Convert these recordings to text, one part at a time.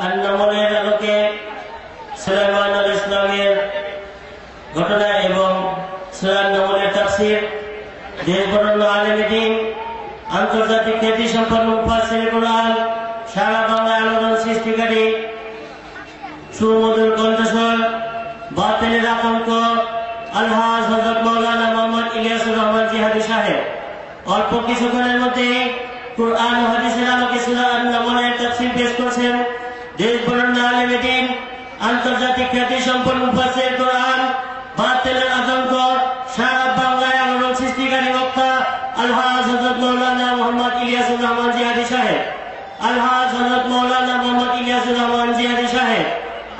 আন-নামলের আলোকে সুলাইমান আলাইহিসসালামের ঘটনা এবং সূরা আন-নামলের তাফসীর দেশবরেণ্য আলেম দ্বীন আন্তর্জাতিক খ্যাতি সম্পন্ন মুফাসসিরে কুরআন সারা বাংলায় আলোড়ন সৃষ্টিকারী সুমধুর কণ্ঠস্বর বাতিলের আতঙ্ক আলহাজ হযরত মাওলানা মুহাম্মদ ইলিয়াসুর রহমান জিহাদি সাহেব অল্প কিছুক্ষণের মধ্যে কুরআন ও হাদিসের আলোকে সূরা আন-নামলের তাফসীর পেশ করছেন দেশবরেণ্য আলেম দ্বীন আন্তর্জাতিক খ্যাতি সম্পন্ন মুফাসসির কুরআন বাতিলের আতঙ্ক সারা বাংলায় আলোড়ন সৃষ্টিকারী বক্তা আলহাজ হযরত মাওলানা মুহাম্মদ ইলিয়াসুর রহমান জিহাদি সাহেব আলহাজ হযরত মাওলানা মুহাম্মদ ইলিয়াসুর রহমান জিহাদি সাহেব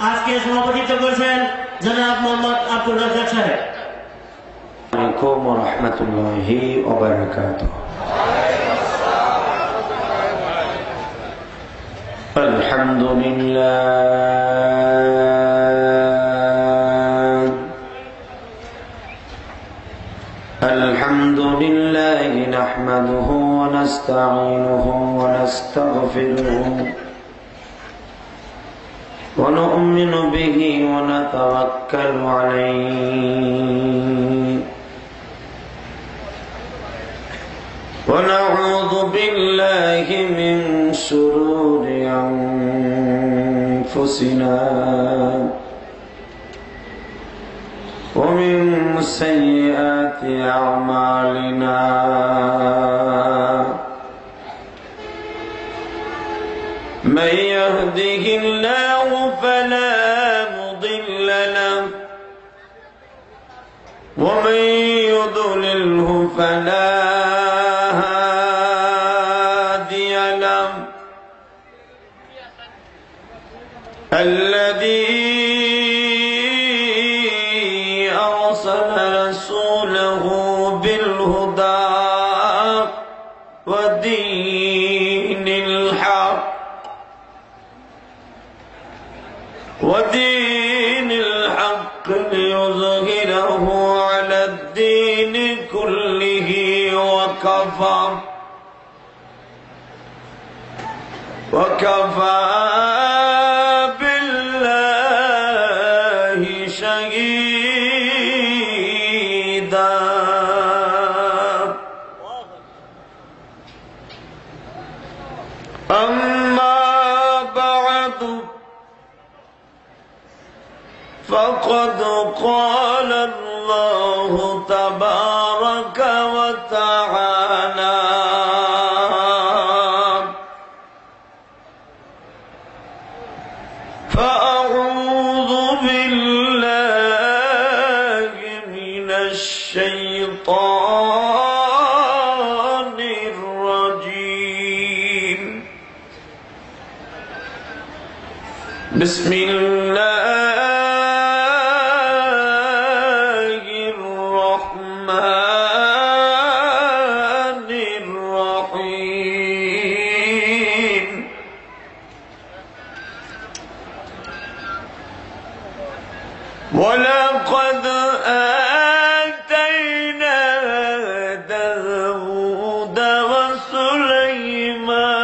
আজকে সভাপতিত্ব করছেন জনাব মোহাম্মদ আব্দুর রাজ্জাক সাহেব। আসসালামু আলাইকুম ওয়া রাহমাতুল্লাহি ওয়া বারাকাতুহু। আলহামদুলিল্লাহি নাহমাদুহু ওয়া নাস্তাঈনুহু ওয়া নাস্তাগফিরুহু ونؤمن به ونتوكل عليه ونعوذ بالله من شرور أنفسنا ومن سيئات أعمالنا من يهده الله فلا مضل له ومن يضلله فلا هادي له الذي أرسل رسوله بالهدى ودين الحق ليظهره على الدين كله وكفى بالله شهيدا. أما بعد فقد قال الله تبارك وتعالى فأعوذ بالله من الشيطان الرجيم. بسم الله ولقد آتينا داود وسليمان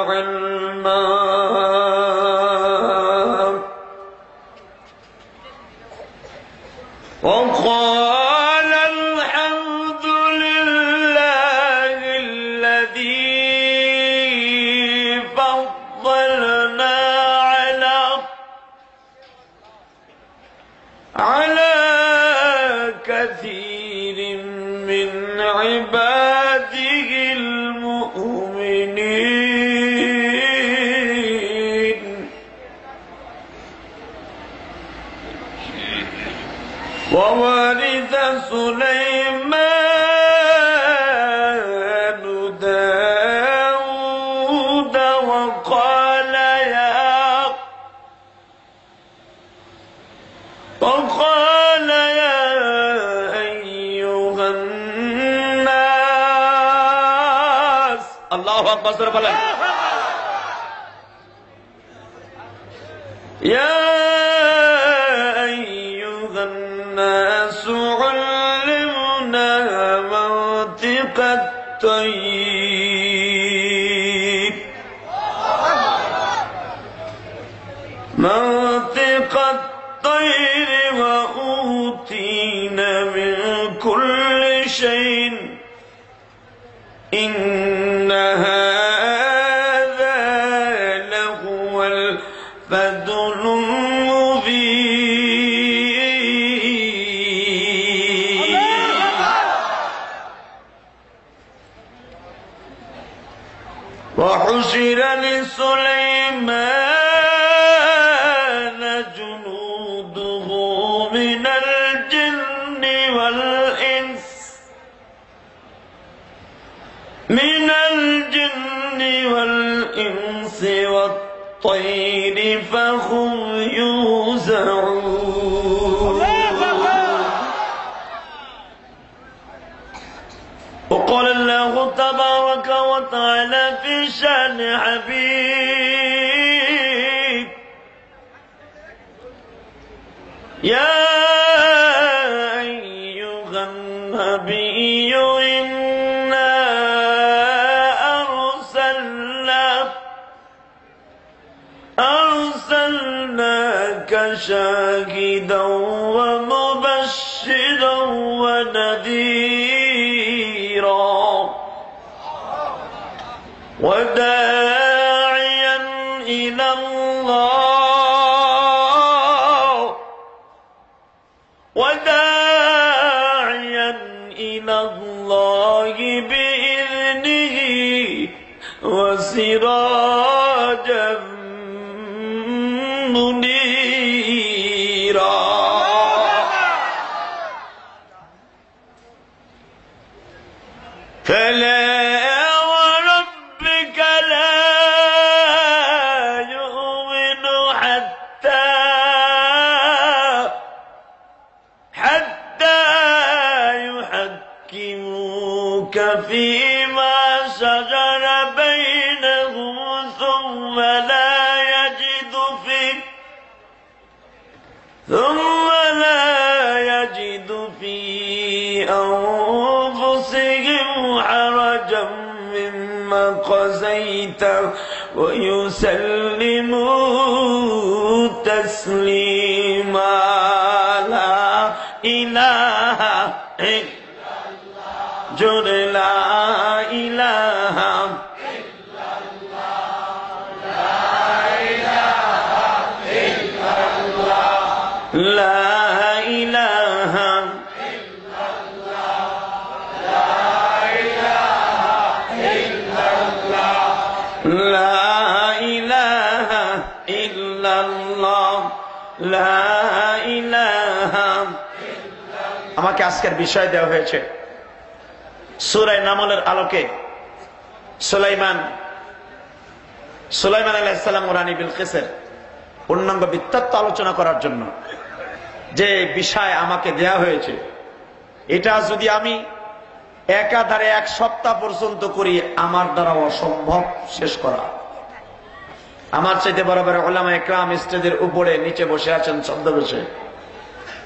علما وقال الحمد لله الذي فضلنا على كثير من عباده المؤمنين. وورث سليمان داود وقال يا أيها الناس الله أكبر بلد يا أيها الناس الطير منطق الطير وأوتينا من كل شيء إن هذا لهو الفضل المبين وحشر لسليمان جنوده من الجن والإنس والطير فهم يوزعون وقال الله تبارك وتعالى في شأن حبيب يا أيها النبي إنا أرسلناك شاهدا ومبشرا ونذيرا وداعيا إلى الله بإذنه وسراجا منيرا فلا وربك لا يؤمن حتى يحكموك فيما شجر بينهم ثم لا يجد في أنفسهم حرجا مما قضيت ويسلموا تسليما لا إله إلا الله جل لا إله إلا الله لا إله إلا الله لا إله إلا الله لا إله إلا الله لا إله إلا الله لا إله আমাকে আজকের বিষয় দেওয়া হয়েছে সূরা নামলের আলোকে সুলাইমান আলাইহিস সালাম ও রানী বিলকিসের পূর্ণাঙ্গ বৃত্তান্ত আলোচনা করার জন্য যে বিষয় আমাকে দেয়া হয়েছে এটা যদি আমি একাধারে এক সপ্তাহ পর্যন্ত করি আমার দ্বারা অসম্ভব শেষ করা। আমার চাইতে বরাবর উলামা ইকরাম স্টেজের উপরে নিচে বসে আছেন ছদ্মবেশে,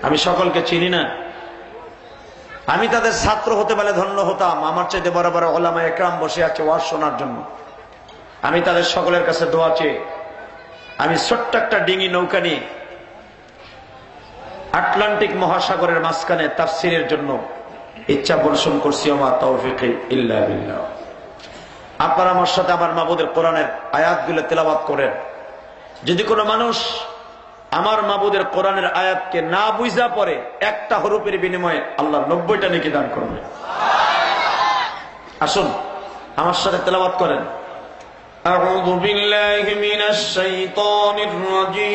আমি সকলকে চিনি না, আমি তাদের ছাত্র হতে পারলে ধন্য হতাম। আমার চাইতে বরাবর উলামা ইকরাম বসে আছে ওয়াজ শোনার জন্য। আমি তাদের সকলের কাছে দোয়া চেয়ে আমি ছোট্ট একটা ডিঙি নৌকা নিয়ে আটলান্টিক মহাসাগরের মাঝখানে তাফসিরের জন্য ইচ্ছা পোষণ করছি। ওমা তাওফীকি ইল্লা বিল্লাহ। আপনারা আমার সাথে আমার মাবুদের কোরআনের আয়াতগুলো তেলাওয়াত করেন। যদি কোনো মানুষ আমার মাবুদের কোরআনের আয়াতকে না বুঝা পড়ে একটা হরফের বিনিময়ে আল্লাহ 90টা নেকি দান করবে। আসুন আমার সাথে তেলাওয়াত করেন। আউযু বিল্লাহি মিনাশ শাইতানির রাজীম।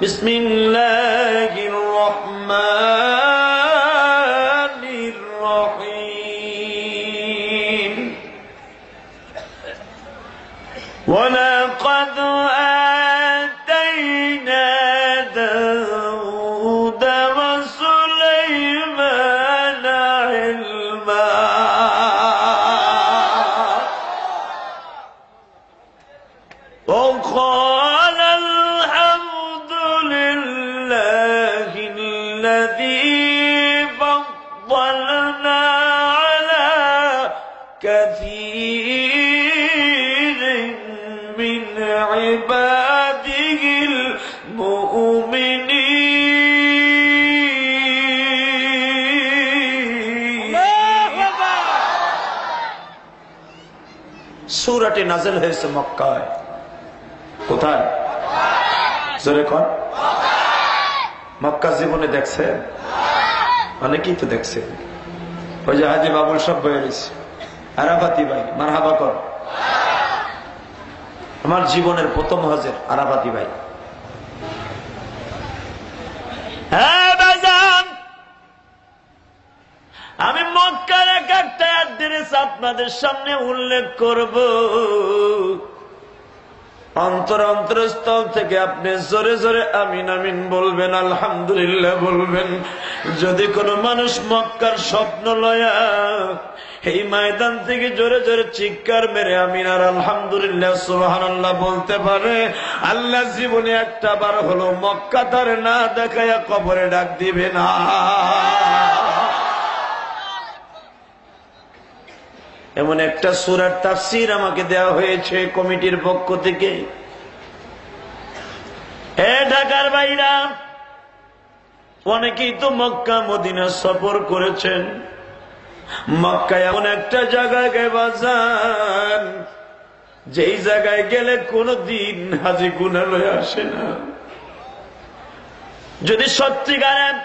বিসমিল্লাহির রহমানির রহিম। ওয়ালাকাদ আতাইনা দাউদ ওয়া সুলাইমানা ইলমা ওয়া ক্বালা আলহামদুলিল্লাহিল্লাযী মুমিনিন। সূরাটি নাযিল হয়েছে মক্কায়। কোথায়? জোরে কোন? মক্কা জীবনে দেখছে? অনেকেই তো দেখছে। ওই যে হাজি বাবুল সব বয়েছে, আরাফাতি ভাই মারহাবা কর। আমার জীবনের প্রথম হজের আরাফাতি ভাই। হ্যাঁ ভাইজান, আমি মক্কার এক একটা অ্যাড্রেস আপনাদের সামনে উল্লেখ করব। অন্তরস্থল থেকে আপনি জোরে জোরে আমিন আমিন বলবেন, আলহামদুলিল্লাহ বলবেন। যদি কোনো মানুষ মক্কার স্বপ্ন লয়া এই ময়দান থেকে জোরে জোরে চিৎকার মেরে আমিন আর আলহামদুলিল্লাহ সুবহানাল্লাহ বলতে পারে, আল্লাহ জীবনে একটা বার হলো মক্কা তার না দেখায়া কবরে ডাক দিবে না। এমন একটা সূরার তাফসীর আমাকে দেওয়া হয়েছে কমিটির পক্ষ থেকে। হে ঢাকার ভাইরা, অনেকেই তো মক্কা মদিনা সফর করেছেন। মক্কা এমন একটা জায়গায় বাজান, যেই জায়গায় গেলে কোনদিন হাজি গুনাহ লয়ে আসে না। যদি সত্যিকারের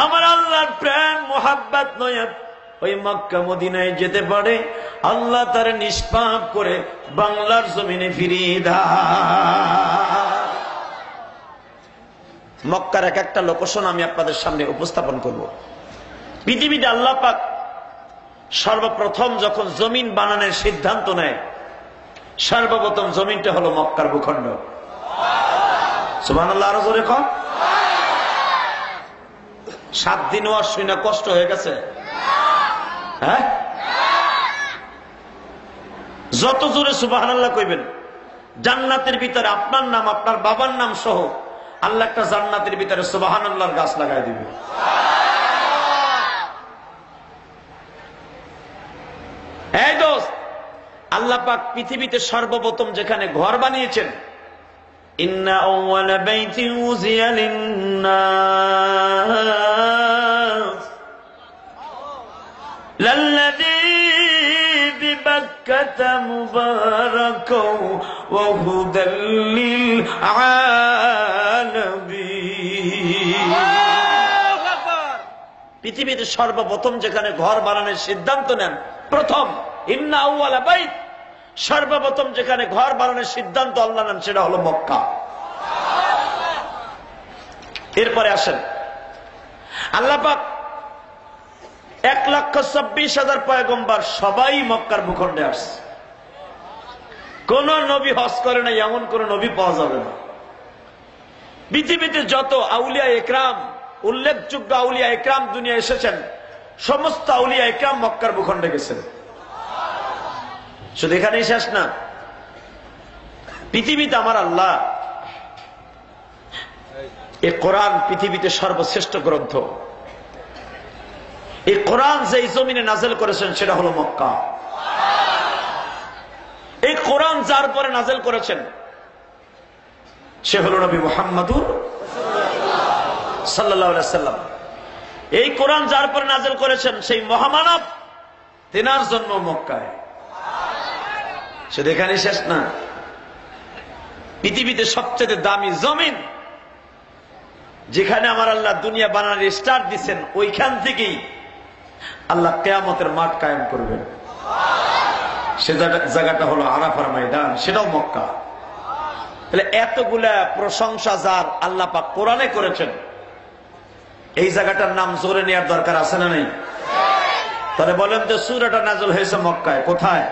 আমার আল্লাহর প্রেম মোহাব্বত নয় ওই মক্কা মদিনায় যেতে পারে, আল্লাহ তার নিষ্পাপ করে বাংলার জমিনে ফিরিয়ে দেয়। মক্কার এক একটা লোকেশন আমি আপনাদের সামনে উপস্থাপন করব। পৃথিবীতে আল্লাহ পাক সর্বপ্রথম যখন জমিন বানানোর সিদ্ধান্ত নেয়, সর্বপ্রথম জমিনটা হলো মক্কার ভূখণ্ড। সুবহানাল্লাহ, আরো জোরে কর। 7 দিন ওয়াজ শুনে কষ্ট হয়ে গেছে? হ্যাঁ, যত জোরে সুবহানাল্লাহ কইবেন, জান্নাতের ভিতরে আপনার নাম আপনার বাবার নাম সহ আল্লাহ একটা জান্নাতের ভিতরে সুবহানাল্লাহর গাছ লাগাই দিবে। এই দোস্ত, আল্লাহ পাক পৃথিবীতে সর্বপ্রথম যেখানে ঘর বানিয়েছেন, ইন্না আউওয়ালা বাইতিন উযিয়া লিন-নাস লাল্লাযী বিবাক্কাতা মুবারাকাও ওয়া হুদাল লিল-আলামিন। পৃথিবীতে সর্বপ্রথম যেখানে ঘর বানানোর সিদ্ধান্ত নেন, প্রথম ইন্না আউওয়ালা বাইত, সর্বপ্রথম যেখানে ঘর বানানোর সিদ্ধান্ত আল্লাহ নেন সেটা হলো মক্কা। এরপরে আসেন, আল্লাহ পাক 1,26,000 পয়গম্বর সবাই মক্কার ভূখণ্ডে আসছে। কোন নবী হজ করে না এমন কোন নবী পাওয়া যাবে না। পৃথিবীতে যত আউলিয়া ইকরাম, উল্লেখযোগ্য আউলিয়া ইকরাম দুনিয়া এসেছেন, সমস্ত আউলিয়া ইকরাম মক্কার ভূখণ্ডে গেছেন। শুধু এখানেই শেষ না, পৃথিবীতে আমার আল্লাহ এই কোরআন পৃথিবীতে সর্বশ্রেষ্ঠ গ্রন্থ। এই কোরআন যে জমিনে নাযিল করেছেন সেটা হলো মক্কা। এই কোরআন যার পরে নাযিল করেছেন সে হলো নবী মুহাম্মদুর সাল্লাল্লাহু আলাইহি ওয়াসাল্লাম। এই কোরআন যার পরে নাযিল করেছেন সেই মহামানব, তিনার জন্ম মক্কায়। শুধু এখানেই শেষ না, পৃথিবীতে সবচেয়ে দামি জমিন যেখানে আমার আল্লাহ দুনিয়া বানানোর স্টার্ট দিচ্ছেন, ওইখান থেকেই আল্লাহ কিয়ামতের মাঠ কায়েম করবেন। সে জায়গাটা হলো আরাফার ময়দান, সেটাও মক্কা। তাহলে এতগুলা প্রশংসা যার আল্লাহ পাক কোরআনে করেছেন, এই জায়গাটার নাম জোরে নেওয়ার দরকার আছে না নেই? তাহলে বলেন যে সূরাটা নাযিল হয়েছে মক্কায়। কোথায়?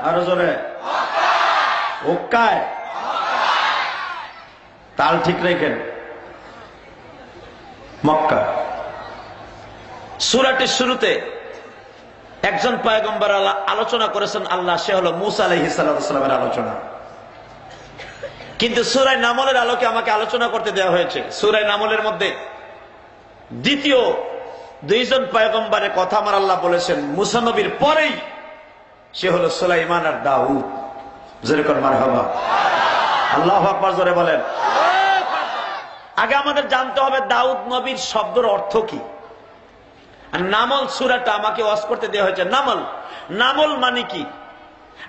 আরো জোরে। মক্কায়। তাল ঠিক রেখেন, মক্কা। সূরাটির শুরুতে একজন পয়গম্বর আলোচনা করেছেন আল্লাহ, সে হলো মূসা আলাইহিস সালামের আলোচনা। কিন্তু সূরা নামলের আলোকে আমাকে আলোচনা করতে দেওয়া হয়েছে। সূরা নামলের মধ্যে দ্বিতীয় 2 জন পয়গম্বরের কথা আমার আল্লাহ বলেছেন, মূসা নবীর পরেই সে হলো সুলাইমান আর দাউদ। যেরকম মারহাবা। আল্লাহু আকবার জোরে বলেন। আগে আমাদের জানতে হবে দাউদ নবীর শব্দের অর্থ কি। আর নামল সূরাটা আমাকে ওয়াজ করতে দেওয়া হয়েছে। নামল মানে কি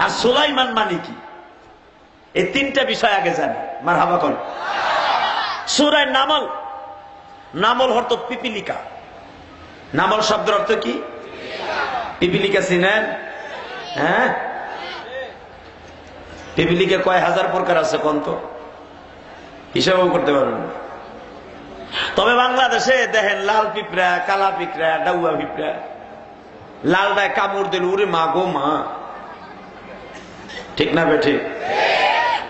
আর সুলাইমান মানে কি, এই তিনটা বিষয় আগে জানি। মারহাবা কোন সূরা নামল অর্থ পিপিলিকা। নামল শব্দের অর্থ কি? পিপিলিকা চিনেন? হ্যাঁ, পিপিলিকা কয় হাজার প্রকার আছে কোন তো হিসাবও করতে পারবেন না। তবে বাংলাদেশে দেখেন লাল পিঁপড়া, কালা পিঁপড়া, ডাউয়া পিঁপড়া, লালটায় কামড় দিল উরে মা গো মা, ঠিক না বেঠিক?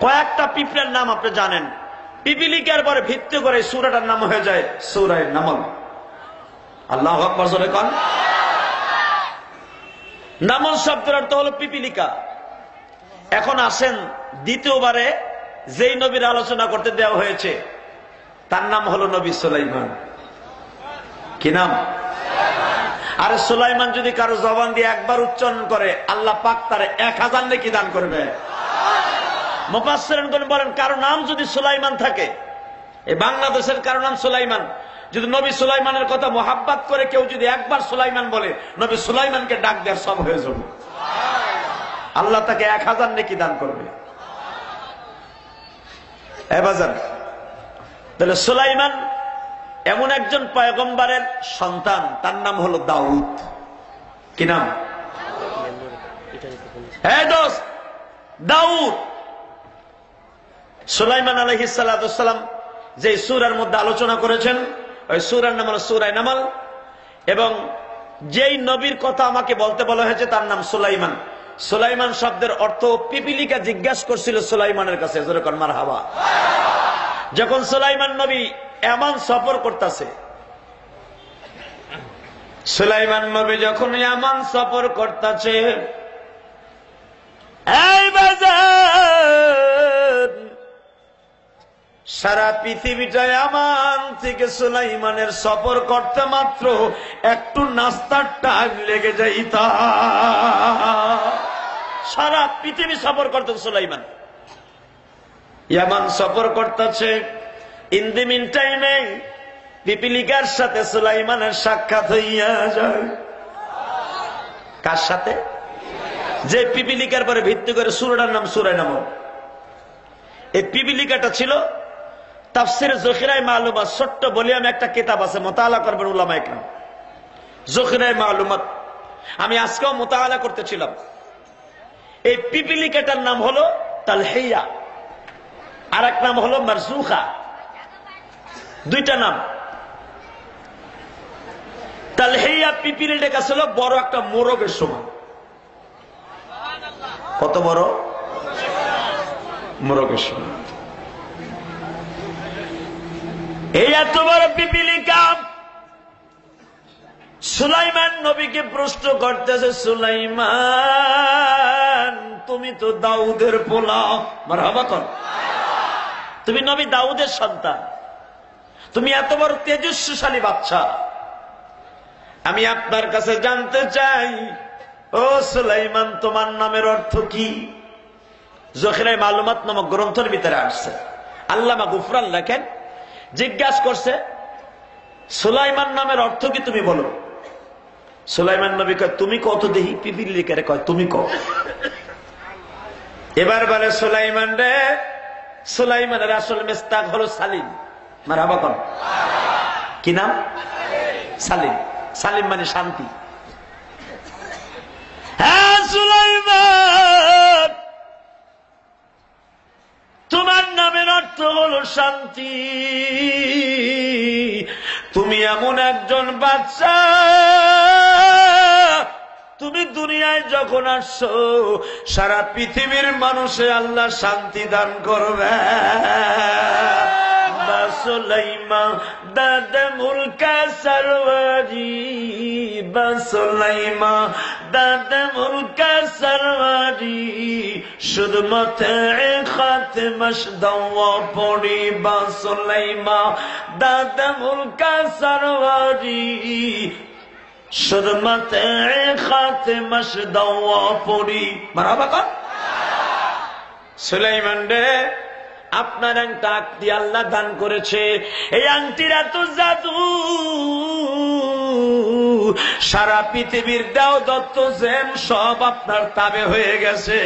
কয়েকটা পিঁপড়ার নাম আপনি জানেন, পিপিলিকার পরে ভিত্তি করে সূরাটার নাম হয়ে যায় সূরা নামল। আল্লাহু আকবার জোরে কোন। নামল শব্দের অর্থ হলো পিপিলিকা। এখন আসেন দ্বিতীয়বারে যেই নবীর আলোচনা করতে দেওয়া হয়েছে তার নাম হলো নবী সুলাইমান। কি নাম? আরে সুলাইমান যদি কারো জবান দিয়ে একবার উচ্চারণ করে আল্লাহ পাক তারে 1000 নেকি দান করবে। মুফাসসিরিন বলেন কারো নাম যদি সুলাইমান থাকে, এই বাংলাদেশের কারো নাম সুলাইমান, যদি নবী সুলাইমানের কথা মোহাব্বত করে কেউ যদি একবার সুলাইমান বলে নবী সুলাইমানকে ডাক দেওয়ার সব হয়ে যাবে, আল্লাহ তাকে 1000 নেকি দান করবে। বাজার তাহলে সুলাইমান এমন একজন পয়গম্বরের সন্তান, তার নাম হলো দাউদ। কি নাম? হ্যাঁ দোস্ত, দাউদ। সুলাইমান আলাইহিস সালাতু ওয়াস সালাম যে সূরার মধ্যে আলোচনা করেছেন ওই সূরার নাম হলো সূরা নামল, এবং যেই নবীর কথা আমাকে বলতে বলা হয়েছে তার নাম সুলাইমান। সুলাইমান শব্দের অর্থ পিপিলিকা জিজ্ঞাসা করছিল সুলাইমানের কাছে, যেরকম মারহাবা। যখন সুলাইমান নবী ইয়ামান সফর করতেছে, সুলাইমান নবী যখন ইয়ামান সফর করতেছে, এই বাজার সারা পৃথিবীটা ইয়ামান থেকে সুলাইমানের সফর করতে মাত্র একটু নাস্তার টাইম লেগে যাইতা। সারা পৃথিবী সফর করতেন সুলাইমান, ইয়ামান সফর করতেছে। ইন দি মিন টাইমে পিপিলিকার সাথে সুলাইমানের সাক্ষাৎ হইয়া যায়। কার সাথে? যে পিপিলিকার পরে ভিত্তি করে সূরাটার নাম সূরা নামল। এই পিপিলিকাটা ছিল তাফসির যখিরায়ে মালুমাত, ছোট্ট ভলিউমে একটা কিতাব আছে, মুতাআলা করবেন উলামায়ে কেরাম, যখিরায়ে মালুমাত। আমি আজকেও মুতাআলা করতেছিলাম। এই পিপিলিকাটার নাম হলো তালহিয়া, আর এক নাম হলো মারজুখা। দুইটা নাম। তালহিয়া পিপিলিটা ছিল বড় একটা মোরগের সমান। কত বড়? মোরগের সমান। এই এত বড় পিপিলিকা সুলাইমান নবীকে প্রশ্ন করতেছে, সুলাইমান তুমি তো দাউদের পোলা, মারহাবা কর, তুমি নবী দাউদের সন্তান, তুমি এত বড় তেজস্বী বাচ্চা, আমি আপনার কাছে জানতে চাই ও সুলাইমান তোমার নামের অর্থ কি? যখিরায়ে মালুমাত নামক গ্রন্থের ভিতরে আসছে। আল্লামা গুফরান লেখেন, জিজ্ঞাসা করছে সুলাইমান নামের অর্থ কি তুমি বলো। সুলাইমান নবী কয় তুমি কত দেহি, পিপিলিকারে কয় তুমি কও। এবার বলে সুলাইমান রে, সুলাইমানের আসল মেস্তাক হলো সালিম। মারহাবা কোন। কি নাম? সালিম। সালিম মানে শান্তি। হ্যাঁ সুলাইমান, তোমার নামের অর্থ হলো শান্তি। তুমি এমন একজন বাচ্চা, তুমি দুনিয়ায় যখন আসছো সারা পৃথিবীর মানুষে আল্লাহ শান্তি দান করবে। বাসুলাইমা দাদা মুলকা সরওয়ারি, বাসুলাইমা দাদা মুলকা সরওয়ারি, শুধু মাথায় খাতমাশ দাওয়া পড়ি। বাসুলাইমা দাদা মুলকা সরওয়ারি, শুধু মাথায় খাতমাশ দাওয়া পড়ি। মারহাবা কর। সুলাইমান রে, আপনার একটা আংটি আল্লাহ দান করেছে, এই আংটির এত জাদু, সারা পৃথিবীর দেও দত্ত জেম সব আপনার তাবে হয়ে গেছে।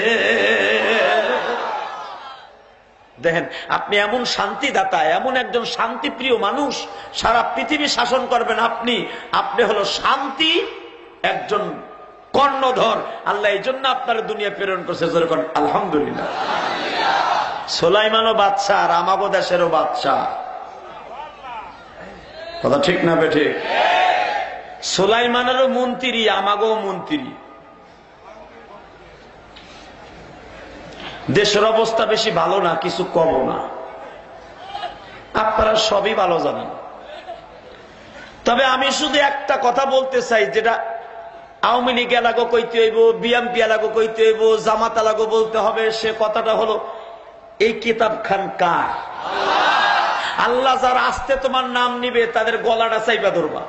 দেখেন, আপনি এমন শান্তিদাতা, এমন একজন শান্তিপ্রিয় মানুষ, সারা পৃথিবী শাসন করবেন আপনি। আপনি হলো শান্তি একজন কর্ণধর। আল্লাহ এই জন্য আপনার দুনিয়া প্রেরণ করছে। যেরকম আলহামদুলিল্লাহ। সুলাইমানও বাদশা আর আমাগো দেশেরও বাদশা। কথা ঠিক না বেঠিক? সুলাইমানেরও মন্ত্রী, আমাগো মন্ত্রী। দেশের অবস্থা বেশি ভালো না, কিছু কম না, আপনারা সবই ভালো জানেন। তবে আমি শুধু একটা কথা বলতে চাই, যেটা আওয়ামী লীগ এলাগো কইতে হইব, বিএমপি এলাগো কইতে হইব, জামাত এলাগো বলতে হবে। সে কথাটা হলো, এই কিতাব খান কার? আল্লাহ যারা আসতে তোমার নাম নিবে তাদের গলাটা চাইবা ধরবা।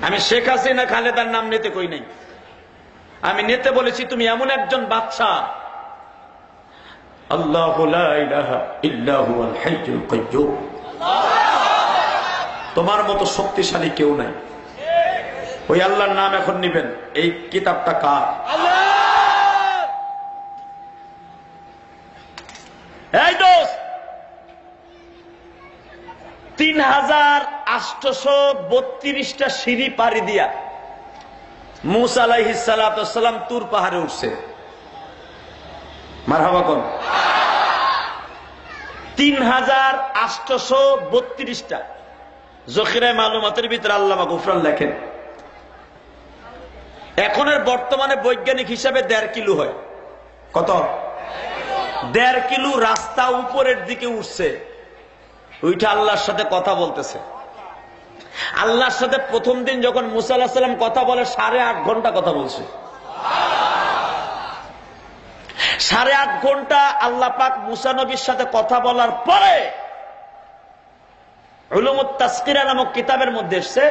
আমি শেখ হাসিনা খালেদার নাম নিতে কই নাই, আমি নিতে বলেছি তুমি এমন একজন বাদশা, আল্লাহু লা ইলাহা ইল্লা হুয়াল হাইয়ুল কাইয়্যুম, তোমার মতো শক্তিশালী কেউ নাই। ওই আল্লাহর নাম এখন নিবেন। এই কিতাবটা কার? এই দোস্ত, 3832টা সিঁড়ি পাড়ি দিয়া মুসা আলাইহিস সালাতু সালাম তুর পাহাড়ে উঠছে। মারহাবা কোন? 3832টা। জখিরায়ে মালুমাতের ভিতরে আল্লামা গুফরান লেখেন, এখনের বর্তমানে বৈজ্ঞানিক হিসাবে 1.5 কিলো হয়। কত? 1.5 কিলো রাস্তা উপরের দিকে উঠছে। ওইটা আল্লাহর সাথে কথা বলতেছে। আল্লাহর সাথে প্রথম দিন যখন মুসা আলাইহিস সালাম কথা বলে 8.5 ঘন্টা কথা বলছে। 8.5 ঘন্টা আল্লাহ পাক মুসা নবীর সাথে কথা বলার পরে উলুমুত তাসকিরা নামক কিতাবের মধ্যে এসেছে,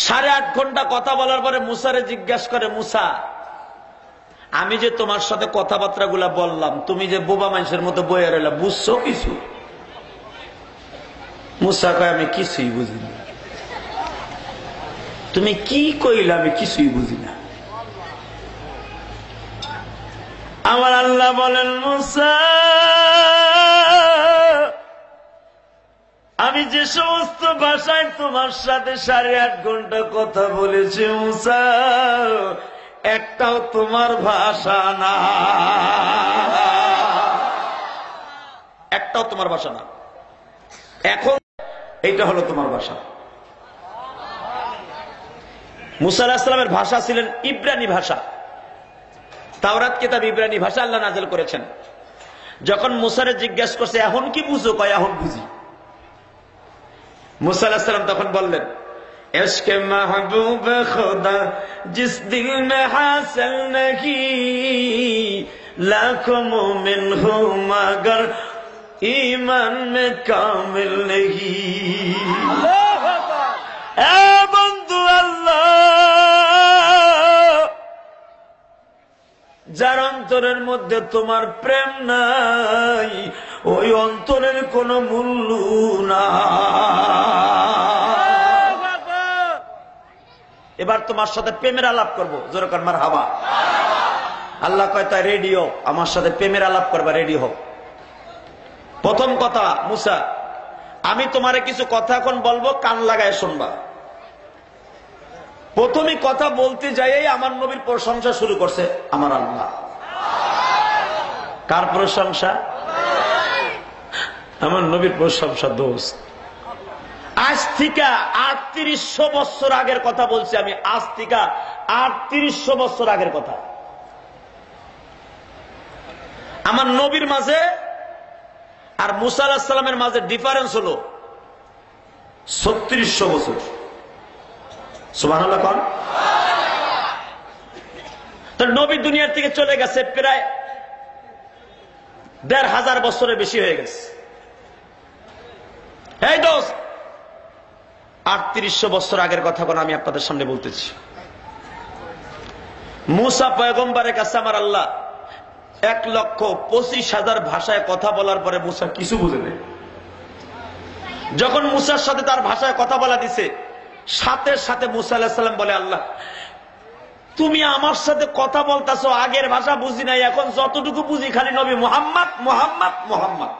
8.5 ঘন্টা কথা বলার পরে মুসারে জিজ্ঞাসা করে, মুসা, আমি যে তোমার সাথে কথাবার্তা গুলা বললাম, তুমি যে বোবা মানুষের মতো বইয়া রইলা, বুঝছো কিছু? মুসা কয়, আমি কিছুই বুঝি না। তুমি কি কইলা? আমি কিছুই বুঝি না। আমার আল্লাহ বলেন, মুসা, আমি যে সমস্ত ভাষায় তোমার সাথে 8.5 ঘন্টা কথা বলেছি, মুসা, একটাও তোমার ভাষা না, একটাও তোমার ভাষা না। এখন এইটা হলো তোমার ভাষা। মুসা আলাইহিস সালামের ভাষা ছিলেন ইব্রানি ভাষা। তাওরাত কিতাব ইব্রানি ভাষা আল্লাহ নাযিল করেছেন। যখন মুসারে জিজ্ঞাসা করছে, এখন কি বুঝো? কয়, এখন বুঝি। মুসা আলাইহিস সালাম তখন বললেন, इश्क़ महबूब खुदा जिस दिल में हासिल नहीं, लाखों मोमिन हो मगर ईमान में कामिल नहीं। ए बंदु अल्लाह, যার অন্তরের মধ্যে তোমার প্রেম নাই, ওই অন্তরের কোন মূল্য নাই। এবার তোমার সাথে প্রেমের আলাপ করবো, জোরে কর মারহাবা। আল্লাহ কয়, তাই রেডিও, আমার সাথে প্রেমের আলাপ করবা, রেডি হও। প্রথম কথা, মুসা, আমি তোমারে কিছু কথা এখন বলবো, কান লাগায় শুনবা। প্রথমে কথা বলতে যাই আমার নবীর প্রশংসা শুরু করছে আমার আল্লাহ। কার প্রশংসা? আমার নবীর প্রশংসা। দোস্ত, আজ থেকে 3800 বছর আগের কথা বলছি আমি, আজ থেকে 3800 বছর আগের কথা। আমার নবীর মাঝে আর মুসা আলাইহিস সালামের মাঝে ডিফারেন্স হলো 3600 বছর। সুবহানাল্লাহ কোন? তো নবী দুনিয়ার থেকে চলে গেছে প্রায় 1500 বছরের বেশি হয়ে গেছে। এই দোস্ত, 3800 বছর আগের কথা কোন আমি আপনাদের সামনে বলতেছি। মুসা পয়গম্বরের কাছে আমার আল্লাহ 1,25,000 ভাষায় কথা বলার পরে মুসা কিছু বুঝে নেই। যখন মুসার সাথে তার ভাষায় কথা বলা দিছে, সাথে সাথে মুসা আলাইহিস সালাম বলে, আল্লাহ তুমি আমার সাথে কথা বলতাছো, আগের ভাষা বুঝি নাই, এখন যতটুকু বুঝি খালি নবী মুহাম্মদ মুহাম্মদ মুহাম্মদ।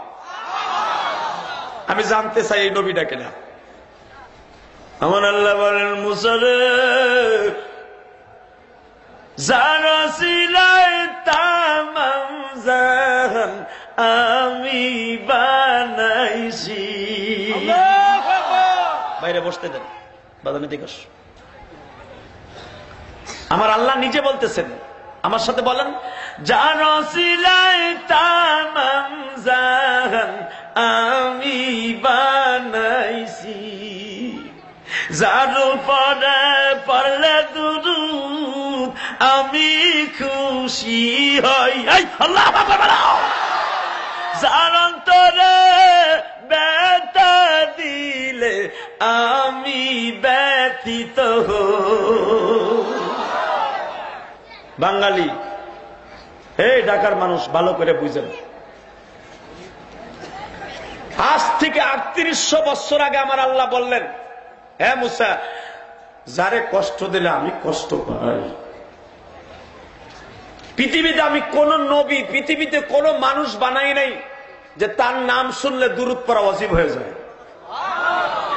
আমি জানতে চাই এই নবীটা কিনা। আমার আল্লাহ বলেন, মুসা রে, যারা ছিলাই তামাম জাহান আমি বানাইছি। বাইরে বসতে দেন, বাদানে দিকে আস। আমার আল্লাহ নিজে বলতেছেন, আমার সাথে বলেন, যারা ছিলাই তামাম জাহান আমি বানাইছি, যার উপরে পড়লে দুরূদ আমি খুশি হই। আল্লাহ যার অন্তরে ব্যথা দিলে আমি ব্যথিত হই। বাঙালি, এই ঢাকার মানুষ ভালো করে বুঝেন, আজ থেকে 3800 বছর আগে আমার আল্লাহ বললেন, হে মুসা, যারে কষ্ট দিলে আমি কষ্ট পাই। পৃথিবীতে আমি কোন নবী, পৃথিবীতে কোন মানুষ বানাই নাই যে তার নাম শুনলে দুরূদ পড়া ওয়াজিব হয়ে যায়।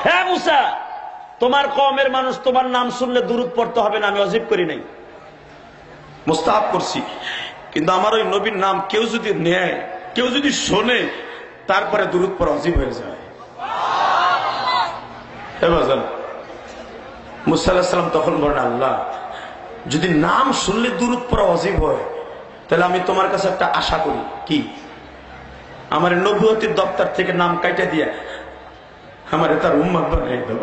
হে মুসা, তোমার কওমের মানুষ তোমার নাম শুনলে দুরূদ পড়তে হবে না, আমি ওয়াজিব করি নাই, মুস্তাহাব করছি। কিন্তু আমার ওই নবীর নাম কেউ যদি নেয়, কেউ যদি শোনে, তারপরে দুরূদ পড়া ওয়াজিব হয়ে যায়। মুসা আলাইহিস সালাম তখন বলেন, আল্লাহ যদি নাম শুনলে দুরূদ পড়া ওয়াজিব হয়, তাহলে আমি তোমার কাছে একটা আশা করি, কি আমার নবুয়তের দপ্তর থেকে নাম কাইটা দিয়া আমার তার উম্মত বানাই দেব।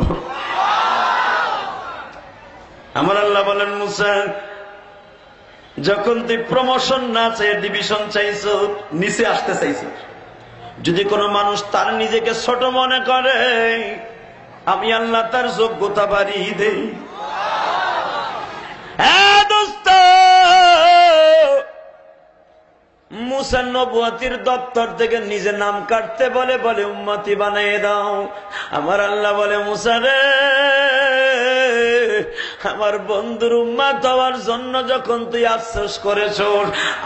আমার আল্লাহ বলেন, মুসা যখন তুই প্রমোশন না চাই, ডিভিশন চাইছো, নিচে আসতে চাইছো, যদি কোন মানুষ তার নিজেকে ছোট মনে করে, আমি আল্লাহ তার যোগ্যতা বাড়িয়ে দেই। হ্যাঁ দোস্ত, মুসা নবুয়তির দপ্তর থেকে নিজে নাম কাটতে বলে, বলে উম্মতি বানিয়ে দাও। আমার আল্লাহ বলে, মুসা রে, আমার বন্ধুর উম্মত হওয়ার জন্য যখন তুই আফসোস করেছ,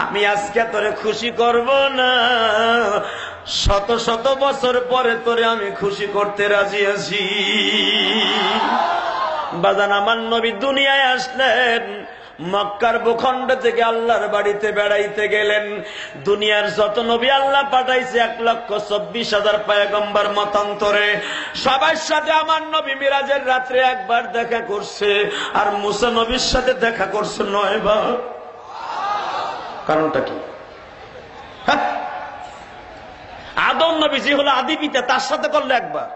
আমি আজকে তোরে খুশি করব না, শত শত বছর পরে তোরে আমি খুশি করতে রাজি আছি। বাজান, আমার নবী দুনিয়ায় আসলেন, মক্কার ভূখণ্ড থেকে আল্লাহর বাড়িতে বেড়াইতে গেলেন। দুনিয়ার যত নবী আল্লাহ পাঠাইছে 1,24,000 পয়গম্বর মতান্তরে, সবার সাথে আমার নবী মিরাজের রাত্রে একবার দেখা করছে, আর মুসা নবীর সাথে দেখা করছে 9 বার। কারণটা কি? আদম নবী যে হলো আদি পিতা, তার সাথে করলো একবার,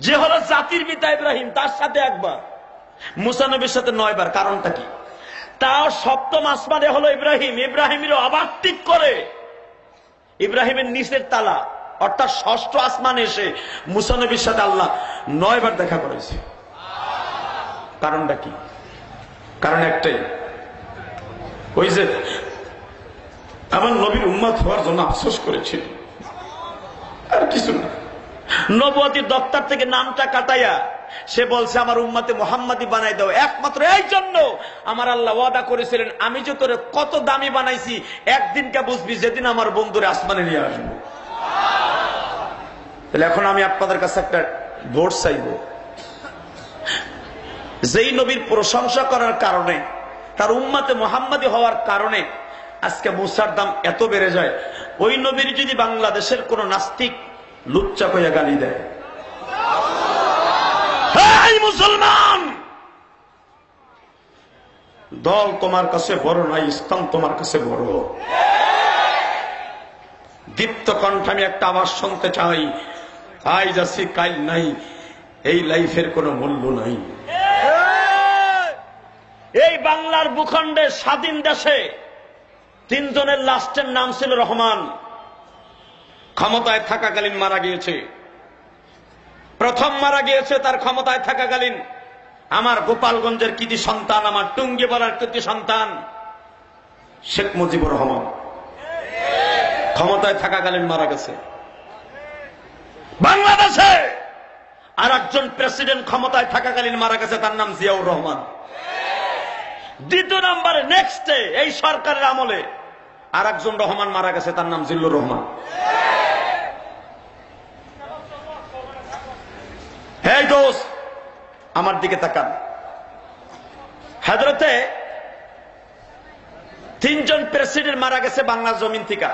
যে হলো জাতির পিতা ইব্রাহিম, তার সাথে একবার, মুসা নবীর সাথে 9 বার। কারণটা কি? তাও সপ্তম আসমানে হলো ইব্রাহিম, ইব্রাহিমের ওভারটেক করে ইব্রাহিমের নিচের তালা অর্থাৎ ষষ্ঠ আসমানে এসে মুসা নবীর সাথে আল্লাহ 9 বার দেখা করেছে। কারণটা কি? কারণ একটাই, ওই যে আমার নবীর উম্মত হওয়ার জন্য আফসোস করেছিল, আর কিছু না। নবুয়তির দপ্তর থেকে নামটা কাটাইয়া সে বলছে আমার উম্মতে মুহাম্মাদি বানাই দাও, একমাত্র এই জন্য আমার আল্লাহ ওয়াদা করেছিলেন, আমি যে তোরে কত দামি বানাইছি একদিনকে বুঝবি, যেদিন আমার বন্ধুরে আসমানে নিয়ে আসবো। তাহলে এখন আমি আপনাদের কাছে একটা ভোট চাইব, যেই নবীর প্রশংসা করার কারণে, তার উম্মতে মুহাম্মাদি হওয়ার কারণে আজকে মুসার দাম এত বেড়ে যায়, ওই নবীর যদি বাংলাদেশের কোন নাস্তিক লুচ্চা কইয়া গালি দেয়, মুসলমান দল তোমার কাছে বড় নাই, ইসলাম তোমার কাছে বড়। দীপ্ত কণ্ঠে আমি একটা আওয়াজ শুনতে চাই, আজ আছি কাল নাই, এই লাইফের কোনো মূল্য নাই। এই বাংলার ভূখণ্ডে স্বাধীন দেশে 3 জনের লাস্টের নাম ছিল রহমান, ক্ষমতায় থাকাকালীন মারা গিয়েছে। প্রথম মারা গিয়েছে তার ক্ষমতায় থাকাকালীন আমার গোপালগঞ্জের কৃতি সন্তান, আমার টুঙ্গিপাড়ার কৃতি সন্তান শেখ মুজিবুর রহমান। ক্ষমতায় থাকাকালীন মারা গেছে। বাংলাদেশে আর একজন প্রেসিডেন্ট ক্ষমতায় থাকাকালীন মারা গেছে, তার নাম জিয়াউর রহমান। দ্বিতীয় নম্বরে নেক্সটে এই সরকারের আমলে আর একজন রহমান মারা গেছে, তার নাম জিল্লুর রহমান। হে দোস্ত, আমার দিকে তাকান। হযরতে তিনজন প্রেসিডেন্ট মারা গেছে বাংলার জমিন থেকে।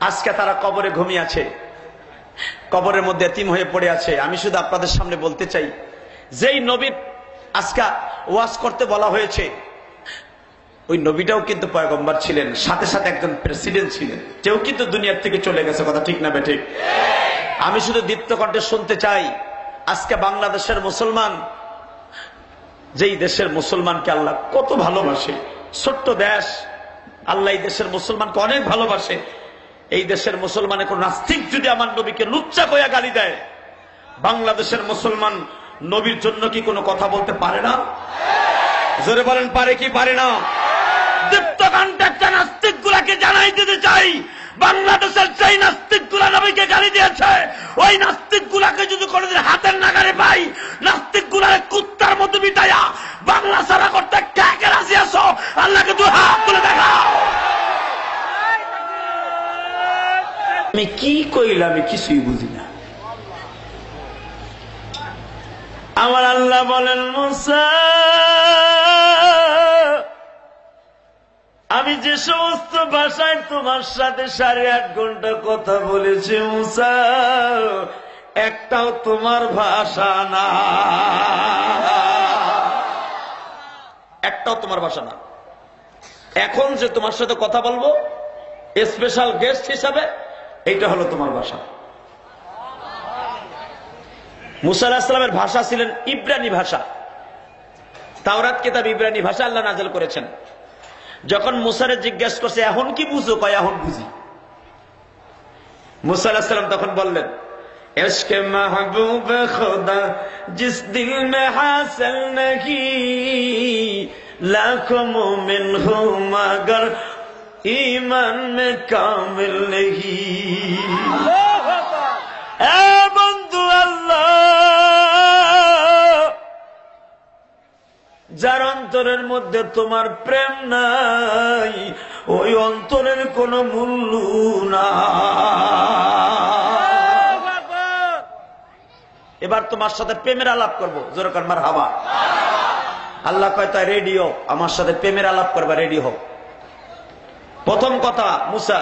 আজকে তারা কবরে ঘুমিয়ে আছে, কবরের মধ্যে এতিম হয়ে পড়ে আছে। আমি শুধু আপনাদের সামনে বলতে চাই, যেই নবী আজকে ওয়াজ করতে বলা হয়েছে, ওই নবীটাও কিন্তু পয়গম্বর ছিলেন, সাথে সাথে একজন প্রেসিডেন্ট ছিলেন। কেউ কিন্তু দুনিয়ার থেকে চলে গেছে, কথা ঠিক না বেঠিক? আমি শুধু দীপ্ত কণ্ঠে শুনতে চাই, আজকে বাংলাদেশের মুসলমান, যেই দেশের মুসলমানকে আল্লাহ কত ভালোবাসে, ছোট্ট দেশ, আল্লাহ এই দেশের মুসলমানকে অনেক ভালোবাসে। এই দেশের মুসলমানের কোন নাস্তিক যদি আমার নবীকে লুচ্চা কইয়া গালি দেয়, বাংলাদেশের মুসলমান নবীর জন্য কি কোনো কথা বলতে পারে না? জোরে বলেন, পারে কি পারে না? দীপ্ত কণ্ঠে নাস্তিক গুলাকে জানাই দিতে চাই, বাংলাদেশের সেই নাস্তিক গুলা নবীকে গালি দিয়েছে, ওই নাস্তিক গুলাকে যদি কোনোদিন হাতের নাগারে পাই, নাস্তিক গুলার কুত্তার মতো বিটাইয়া বাংলা সারা করতে কে কে রাজি আছো? আল্লাহকে দুই হাত তুলে দেখাও। আমি কি কইলাম, আমি কিছুই বুঝি না। আমার আল্লাহ বলেন, মুসা, আমি যে সমস্ত ভাষায় তোমার সাথে 8.5 ঘন্টা কথা বলেছি মুসা, একটাও তোমার ভাষা না, একটাও তোমার ভাষা না। এখন যে তোমার সাথে কথা বলবো স্পেশাল গেস্ট হিসাবে, এইটা হলো তোমার ভাষা। মুসা আলাইহিস সালামের ভাষা ছিলেন ইব্রানি ভাষা। তাওরাত কিতাব ইব্রানি ভাষা আল্লাহ নাযিল করেছেন। যখন মুসারে জিজ্ঞেস করছে এখন কি বুঝো, কয় এখন বুঝি। মুসা আলাইহিস সালাম তখন বললেন, ইশকে মাহবুব খুদা জিস দিল মে হাসিল নহি, লাখো মুমিন হো মগর ঈমান মে কামিল নহি। এ বন্ধু, আল্লাহ যার অন্তরের মধ্যে তোমার প্রেম নাই, ওই অন্তরের কোন মূল্য না। এবার তোমার সাথে প্রেমের আলাপ করবো, জোরে কর মারহাবা। আল্লাহ কয়, তাই রেডিও, আমার সাথে প্রেমের আলাপ করবা, রেডি হও। প্রথম কথা, মুসা,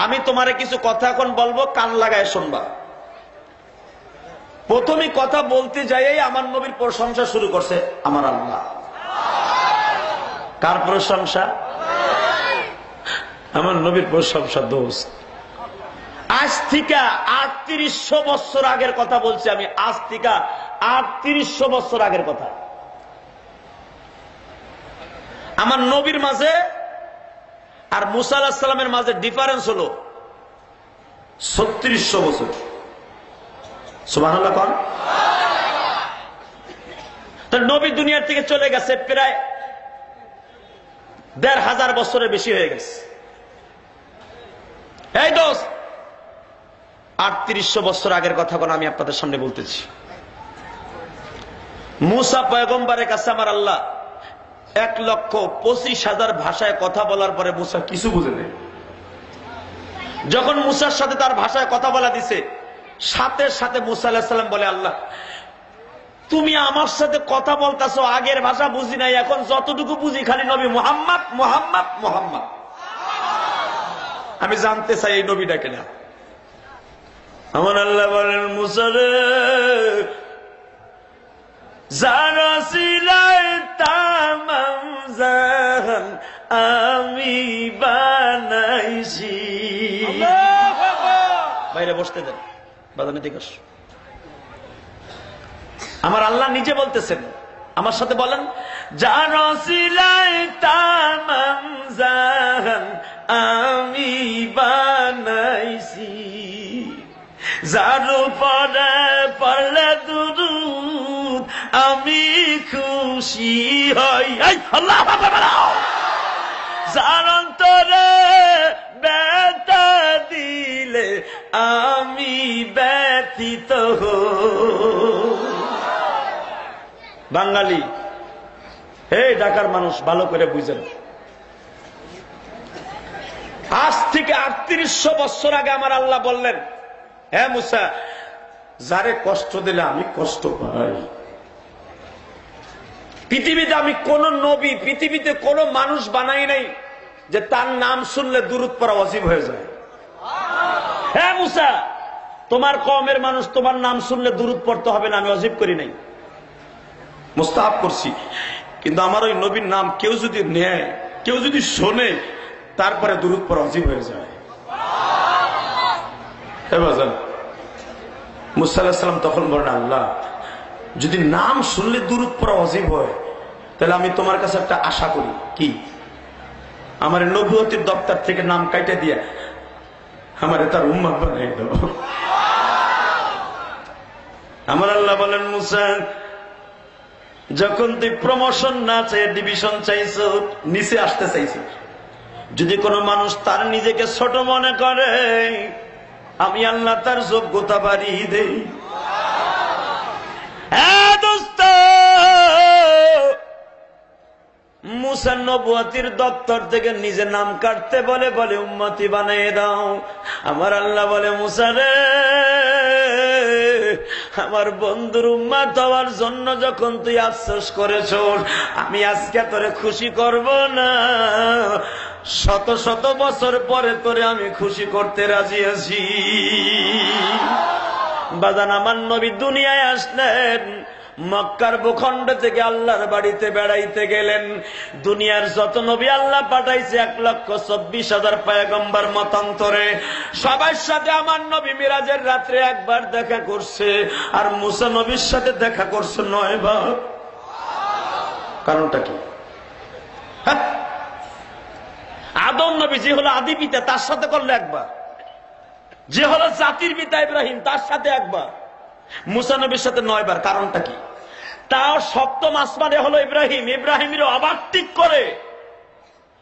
আমি তোমারে কিছু কথা এখন বলবো, কান লাগায় শুনবা। প্রথমে কথা বলতে যাই আমার নবীর প্রশংসা শুরু করছে আমার আল্লাহ। কার প্রশংসা? আমার নবীর প্রশংসা। দোস্ত, আজ থেকে 3800 বছর আগের কথা বলছি আমি, আজ থেকে 3800 বছর আগের কথা। আমার নবীর মাঝে আর মুসা আলাইহিস সালামের মাঝে ডিফারেন্স হলো 3600 বছর। সুবহানাল্লাহ কোন? তার নবী দুনিয়ার থেকে চলে গেছে প্রায় 1500 বছরের বেশি হয়ে গেছে। এই দোস্ত, 3800 বছর আগের কথা কোন আমি আপনাদের সামনে বলতেছি। মুসা পয়গম্বরের কাছে আমার আল্লাহ 1,25,000 ভাষায় কথা বলার পরে মুসা কিছু বুঝে নেই। যখন মুসার সাথে তার ভাষায় কথা বলা দিছে, সাথে সাথে মুসা আলাইহিস সালাম বলে, আল্লাহ তুমি আমার সাথে কথা বলতেছো, আগের ভাষা বুঝি নাই, এখন যতটুকু বুঝি খালি নবী মুহাম্মদ মুহাম্মদ মুহাম্মদ। আমি জানতে চাই এই নবীটা কেনা। আমার আল্লাহ বলেন, মুসা রে, যারা সিলাই তামাম জাহান আমি বানাইছি। বাইরে বসতে দেন, বাজানে ঠিক আছে। আমার আল্লাহ নিজে বলতেছেন, আমার সাথে বলেন, যারা সিলাই তামাম জাহান আমি বানাইছি, যার উপরে পড়লে দুরূদ আমি খুশি হই। আল্লাহু আকবার। যার অন্তরে ব্যথা দিলে আমি ব্যথিত হই। বাঙালি, হে ঢাকার মানুষ, ভালো করে বুঝেন, আজ থেকে 3800 বছর আগে আমার আল্লাহ বললেন, হে মুসা, যারে কষ্ট দিলে আমি কষ্ট পাই। পৃথিবীতে আমি কোন নবী, পৃথিবীতে কোন মানুষ বানাই নাই যে তার নাম শুনলে দুরূদ পড়া ওয়াজিব হয়ে যায়। হে মুসা, তোমার কওমের মানুষ তোমার নাম শুনলে দুরূদ পড়তে হবে না, আমি ওয়াজিব করি নাই, মুস্তাহাব করছি। কিন্তু আমার ওই নবীর নাম কেউ যদি নেয়, কেউ যদি শোনে, তারপরে দুরূদ পড়া ওয়াজিব হয়ে যায়। হে বাজান, মুসা আলাইহিস সালাম তখন বলেন, আল্লাহ, যদি নাম শুনলে দুরূদ পড়া ওয়াজিব হয়, তাহলে আমি তোমার কাছে একটা আশা করি, কি? আমার নবুয়তের দপ্তর থেকে নাম কাইটে দিয়া আমারে তার উম্মত বানাই দাও। আমার আল্লাহ বলেন, মুসা, যখন তুই প্রমোশন না চাই, ডিভিশন চাইছ, নিচে আসতে চাইছ, যদি কোনো মানুষ তার নিজেকে ছোট মনে করে, আমি আল্লাহ তার যোগ্যতা বাড়িয়ে দেই। মুসা নবুয়তির দপ্তর থেকে নিজে নাম কাটতে বলে, বলে উম্মতি বানিয়ে দাও। আমার আল্লাহ বলে, মুসা রে, আমার বন্ধুর উম্মত হওয়ার জন্য যখন তুই আফসোস করেছ, আমি আজকে তোরে খুশি করব না, শত শত বছর পরে তোরে আমি খুশি করতে রাজি আছি। বাজান, আমার নবী দুনিয়ায় আসলেন, মক্কার ভূখণ্ড থেকে আল্লাহর বাড়িতে বেড়াইতে গেলেন। দুনিয়ার যত নবী আল্লাহ পাঠাইছে 1,24,000 পয়গম্বর মতান্তরে, সবার সাথে আমার নবী মিরাজের রাত্রে একবার দেখা করছে, আর মুসা নবীর সাথে দেখা করছে 9 বার। কারণটা কি? আদম নবী যে হলো আদি পিতা, তার সাথে করলো একবার, যে হলো জাতির পিতা ইব্রাহিম, তার সাথে একবার, মুসা নবীর সাথে 9 বার। কারণটা কি? তাও সপ্তম আসমানে হলো ইব্রাহিম, ইব্রাহিমেরও আবার ঠিক করে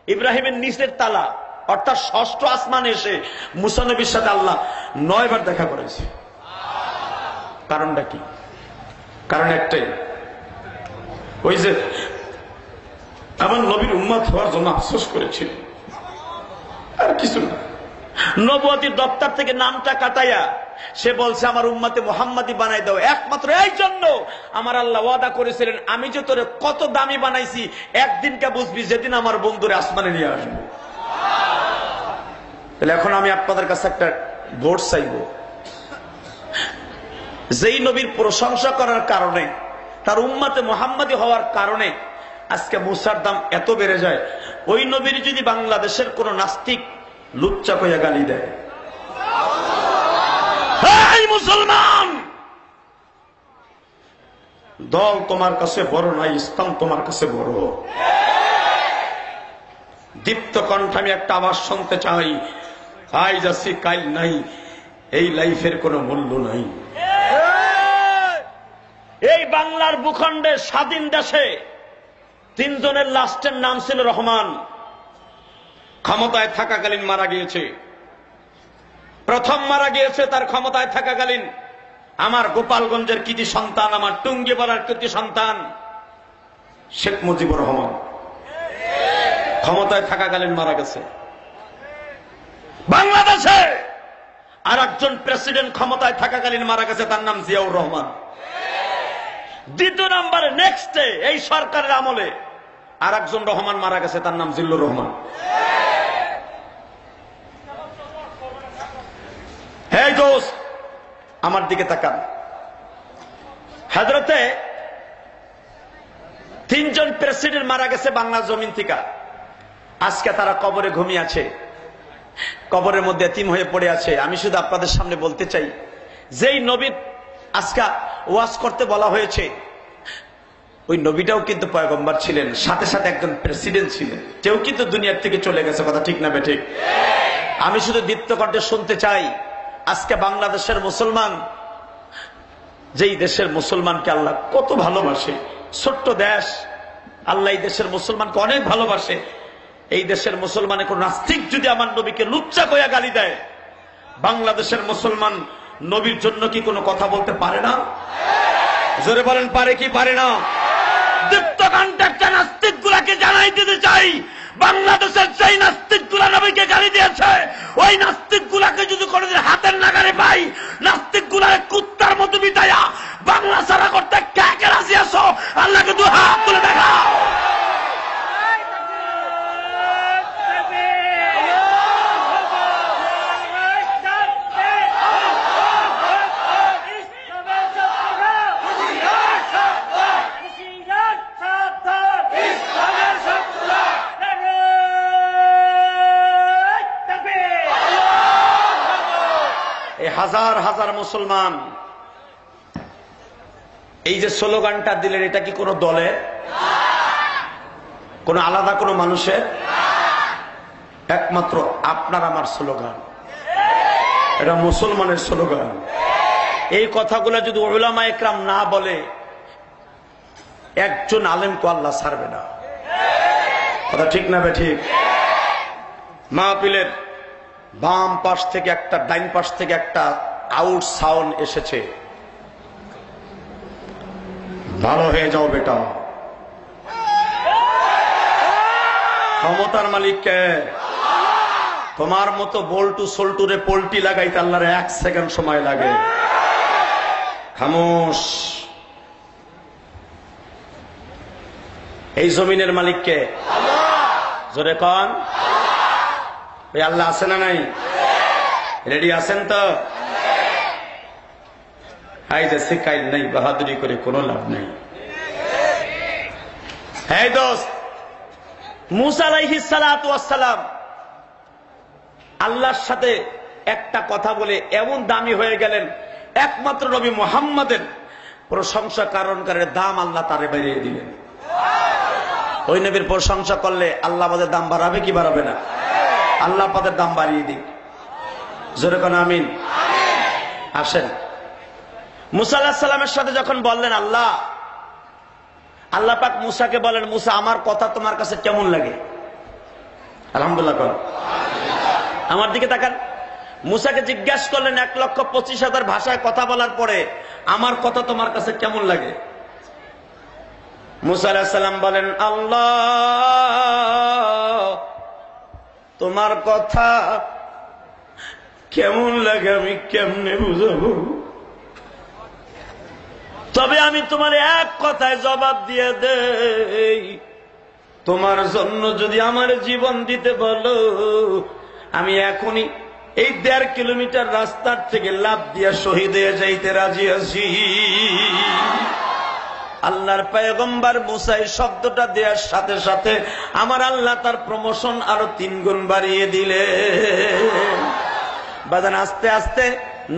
ইব্রাহিমের নিচের তালা অর্থাৎ ষষ্ঠ আসমানে এসে মুসা নবীর সাথে আল্লাহ 9 বার দেখা করেছে। কারণটা কি? কারণ একটাই, ওই যে আমার নবীর উম্মত হওয়ার জন্য আফসোস করেছিল, আর কিছু না। নবুয়তির দপ্তর থেকে নামটা কাটাইয়া সে বলছে আমার উম্মতে মুহাম্মাদি বানাই দাও, একমাত্র এই জন্য আমার আল্লাহ ওয়াদা করেছিলেন, আমি যে তোরে কত দামি বানাইছি একদিনকে বুঝবি, যেদিন আমার বন্ধুরে আসমানে নিয়ে আসবো। তাহলে এখন আমি আপনাদের কাছে একটা ভোট চাইব, যেই নবীর প্রশংসা করার কারণে, তার উম্মতে মুহাম্মাদি হওয়ার কারণে আজকে মুসার দাম এত বেড়ে যায়, ওই নবীর যদি বাংলাদেশের কোন নাস্তিক লুচ্চা কইয়া গালি দেয়, মুসলমান দল তোমার কাছে বড় নাই, ইসলাম তোমার কাছে বড়। দীপ্ত কণ্ঠে আমি একটা আওয়াজ শুনতে চাই, আজ আছি কাল নাই, এই লাইফের কোনো মূল্য নাই। এই বাংলার ভূখণ্ডে স্বাধীন দেশে 3 জনের লাস্টের নাম ছিল রহমান, ক্ষমতায় থাকাকালীন মারা গিয়েছে। প্রথম মারা গিয়েছে তার ক্ষমতায় থাকাকালীন আমার গোপালগঞ্জের কৃতি সন্তান, আমার টুঙ্গিপাড়ার কৃতি সন্তান শেখ মুজিবুর রহমান, ক্ষমতায় থাকাকালীন মারা গেছে। বাংলাদেশে আর একজন প্রেসিডেন্ট ক্ষমতায় থাকাকালীন মারা গেছে, তার নাম জিয়াউর রহমান। দ্বিতীয় নম্বরে নেক্সটে এই সরকারের আমলে আর একজন রহমান মারা গেছে, তার নাম জিল্লুর রহমান। হে দোস্ত, আমার দিকে তাকান। হযরতে 3 জন প্রেসিডেন্ট মারা গেছে বাংলা জমিন থেকে, আজকে তারা কবরে ঘুমিয়ে আছে, কবরের মধ্যে এতিম হয়ে পড়ে আছে। আমি শুধু আপনাদের সামনে বলতে চাই, যেই নবী আজকে ওয়াজ করতে বলা হয়েছে, ওই নবীটাও কিন্তু পয়গম্বর ছিলেন, সাথে সাথে একজন প্রেসিডেন্ট ছিলেন, কেউ কিন্তু দুনিয়ার থেকে চলে গেছে। কথা ঠিক না বেঠিক? আমি শুধু দীপ্ত কণ্ঠে শুনতে চাই, আজকে বাংলাদেশের মুসলমান, যেই দেশের মুসলমানকে আল্লাহ কত ভালোবাসে, ছোট্ট দেশ, আল্লাহ এই দেশের মুসলমানকে অনেক ভালোবাসে, এই দেশের মুসলমানের কোন নাস্তিক যদি আমার নবীকে লুচ্চা কইয়া গালি দেয়, বাংলাদেশের মুসলমান নবীর জন্য কি কোনো কথা বলতে পারে না? জোরে বলেন, পারে কি পারে না? দীপ্ত কণ্ঠে নাস্তিক গুলাকে জানাই দিতে চাই, বাংলাদেশের সেই নাস্তিক গুলা নবীকে গালি দিয়েছে, ওই নাস্তিক গুলাকে যদি কোনোদিন হাতের নাগারে পাই, নাস্তিক গুলার কুত্তার মতো বিদায়া বাংলা ছাড়া করতে কে কে রাজি আছো? আল্লাহকে দু হাত তুলে দেখাও। হাজার হাজার মুসলমান এই যে স্লোগানটা দিলেন, এটা কি কোন দলের, কোন আলাদা কোন মানুষের? একমাত্র আপনার আমার স্লোগান, এটা মুসলমানের স্লোগান। এই কথাগুলো যদি উলামা ইকরাম না বলে, একজন আলেমকে আল্লাহ ছাড়বে না। কথা ঠিক না ঠিক? মাহফিলের বাম পাশ থেকে একটা, ডাইন পাশ থেকে একটা আউট সাউন্ড এসেছে, ভালো হয়ে যাও বেটা। ক্ষমতার মালিক কে? তোমার মতো বল্টু সোল্টুরে পোল্টি লাগাইতে আল্লাহর 1 সেকেন্ড সময় লাগে। খামোশ। এই জমিনের মালিক কে? জোরে কন। ওই আল্লাহ আছে না নাই? রেডি আছেন তো? হাই যে শিকাই নাই, বাহাদুরি করে কোনো লাভ নেই। হ্যাঁ দোস্ত, মুসা আলাইহিস সালাতু ওয়াস সালাম আল্লাহর সাথে একটা কথা বলে এমন দামি হয়ে গেলেন, একমাত্র নবী মুহাম্মাদের প্রশংসা কারণকারের দাম আল্লাহ তারে বাড়িয়ে দিলেন। ওই নবীর প্রশংসা করলে আল্লাহ আমাদের দাম বাড়াবে কি বাড়াবে না? আল্লাহ পাদের দাম বাড়িয়ে দিক। জোরে কোন আমিন। আসেন, মুসা আলাইহিস সালামের সাথে যখন বললেন আল্লাহ, আল্লাহ পাক মুসাকে বলেন, মুসা আমার কথা তোমার কাছে কেমন লাগে? আলহামদুলিল্লাহ কর। আমার দিকে তাকান। মুসাকে জিজ্ঞাসা করলেন 1,25,000 ভাষায় কথা বলার পরে, আমার কথা তোমার কাছে কেমন লাগে? মুসা আলাইহিস সালাম বলেন, আল্লাহ তোমার কথা কেমন লাগে আমি কেমনে বুঝাবো? তবে আমি তোমার এক কথায় জবাব দিয়ে দেই, তোমার জন্য যদি আমার জীবন দিতে বলো, আমি এখনই এই 1.5 কিলোমিটার রাস্তার থেকে লাফ দিয়া শহীদ হয়ে যাইতে রাজি আছি। আল্লাহর পয়গম্বর মুসা এই শব্দটা দেওয়ার সাথে সাথে আমার আল্লাহ তার প্রমোশন আরো 3 গুণ বাড়িয়ে দিলেন। বাজান আস্তে আস্তে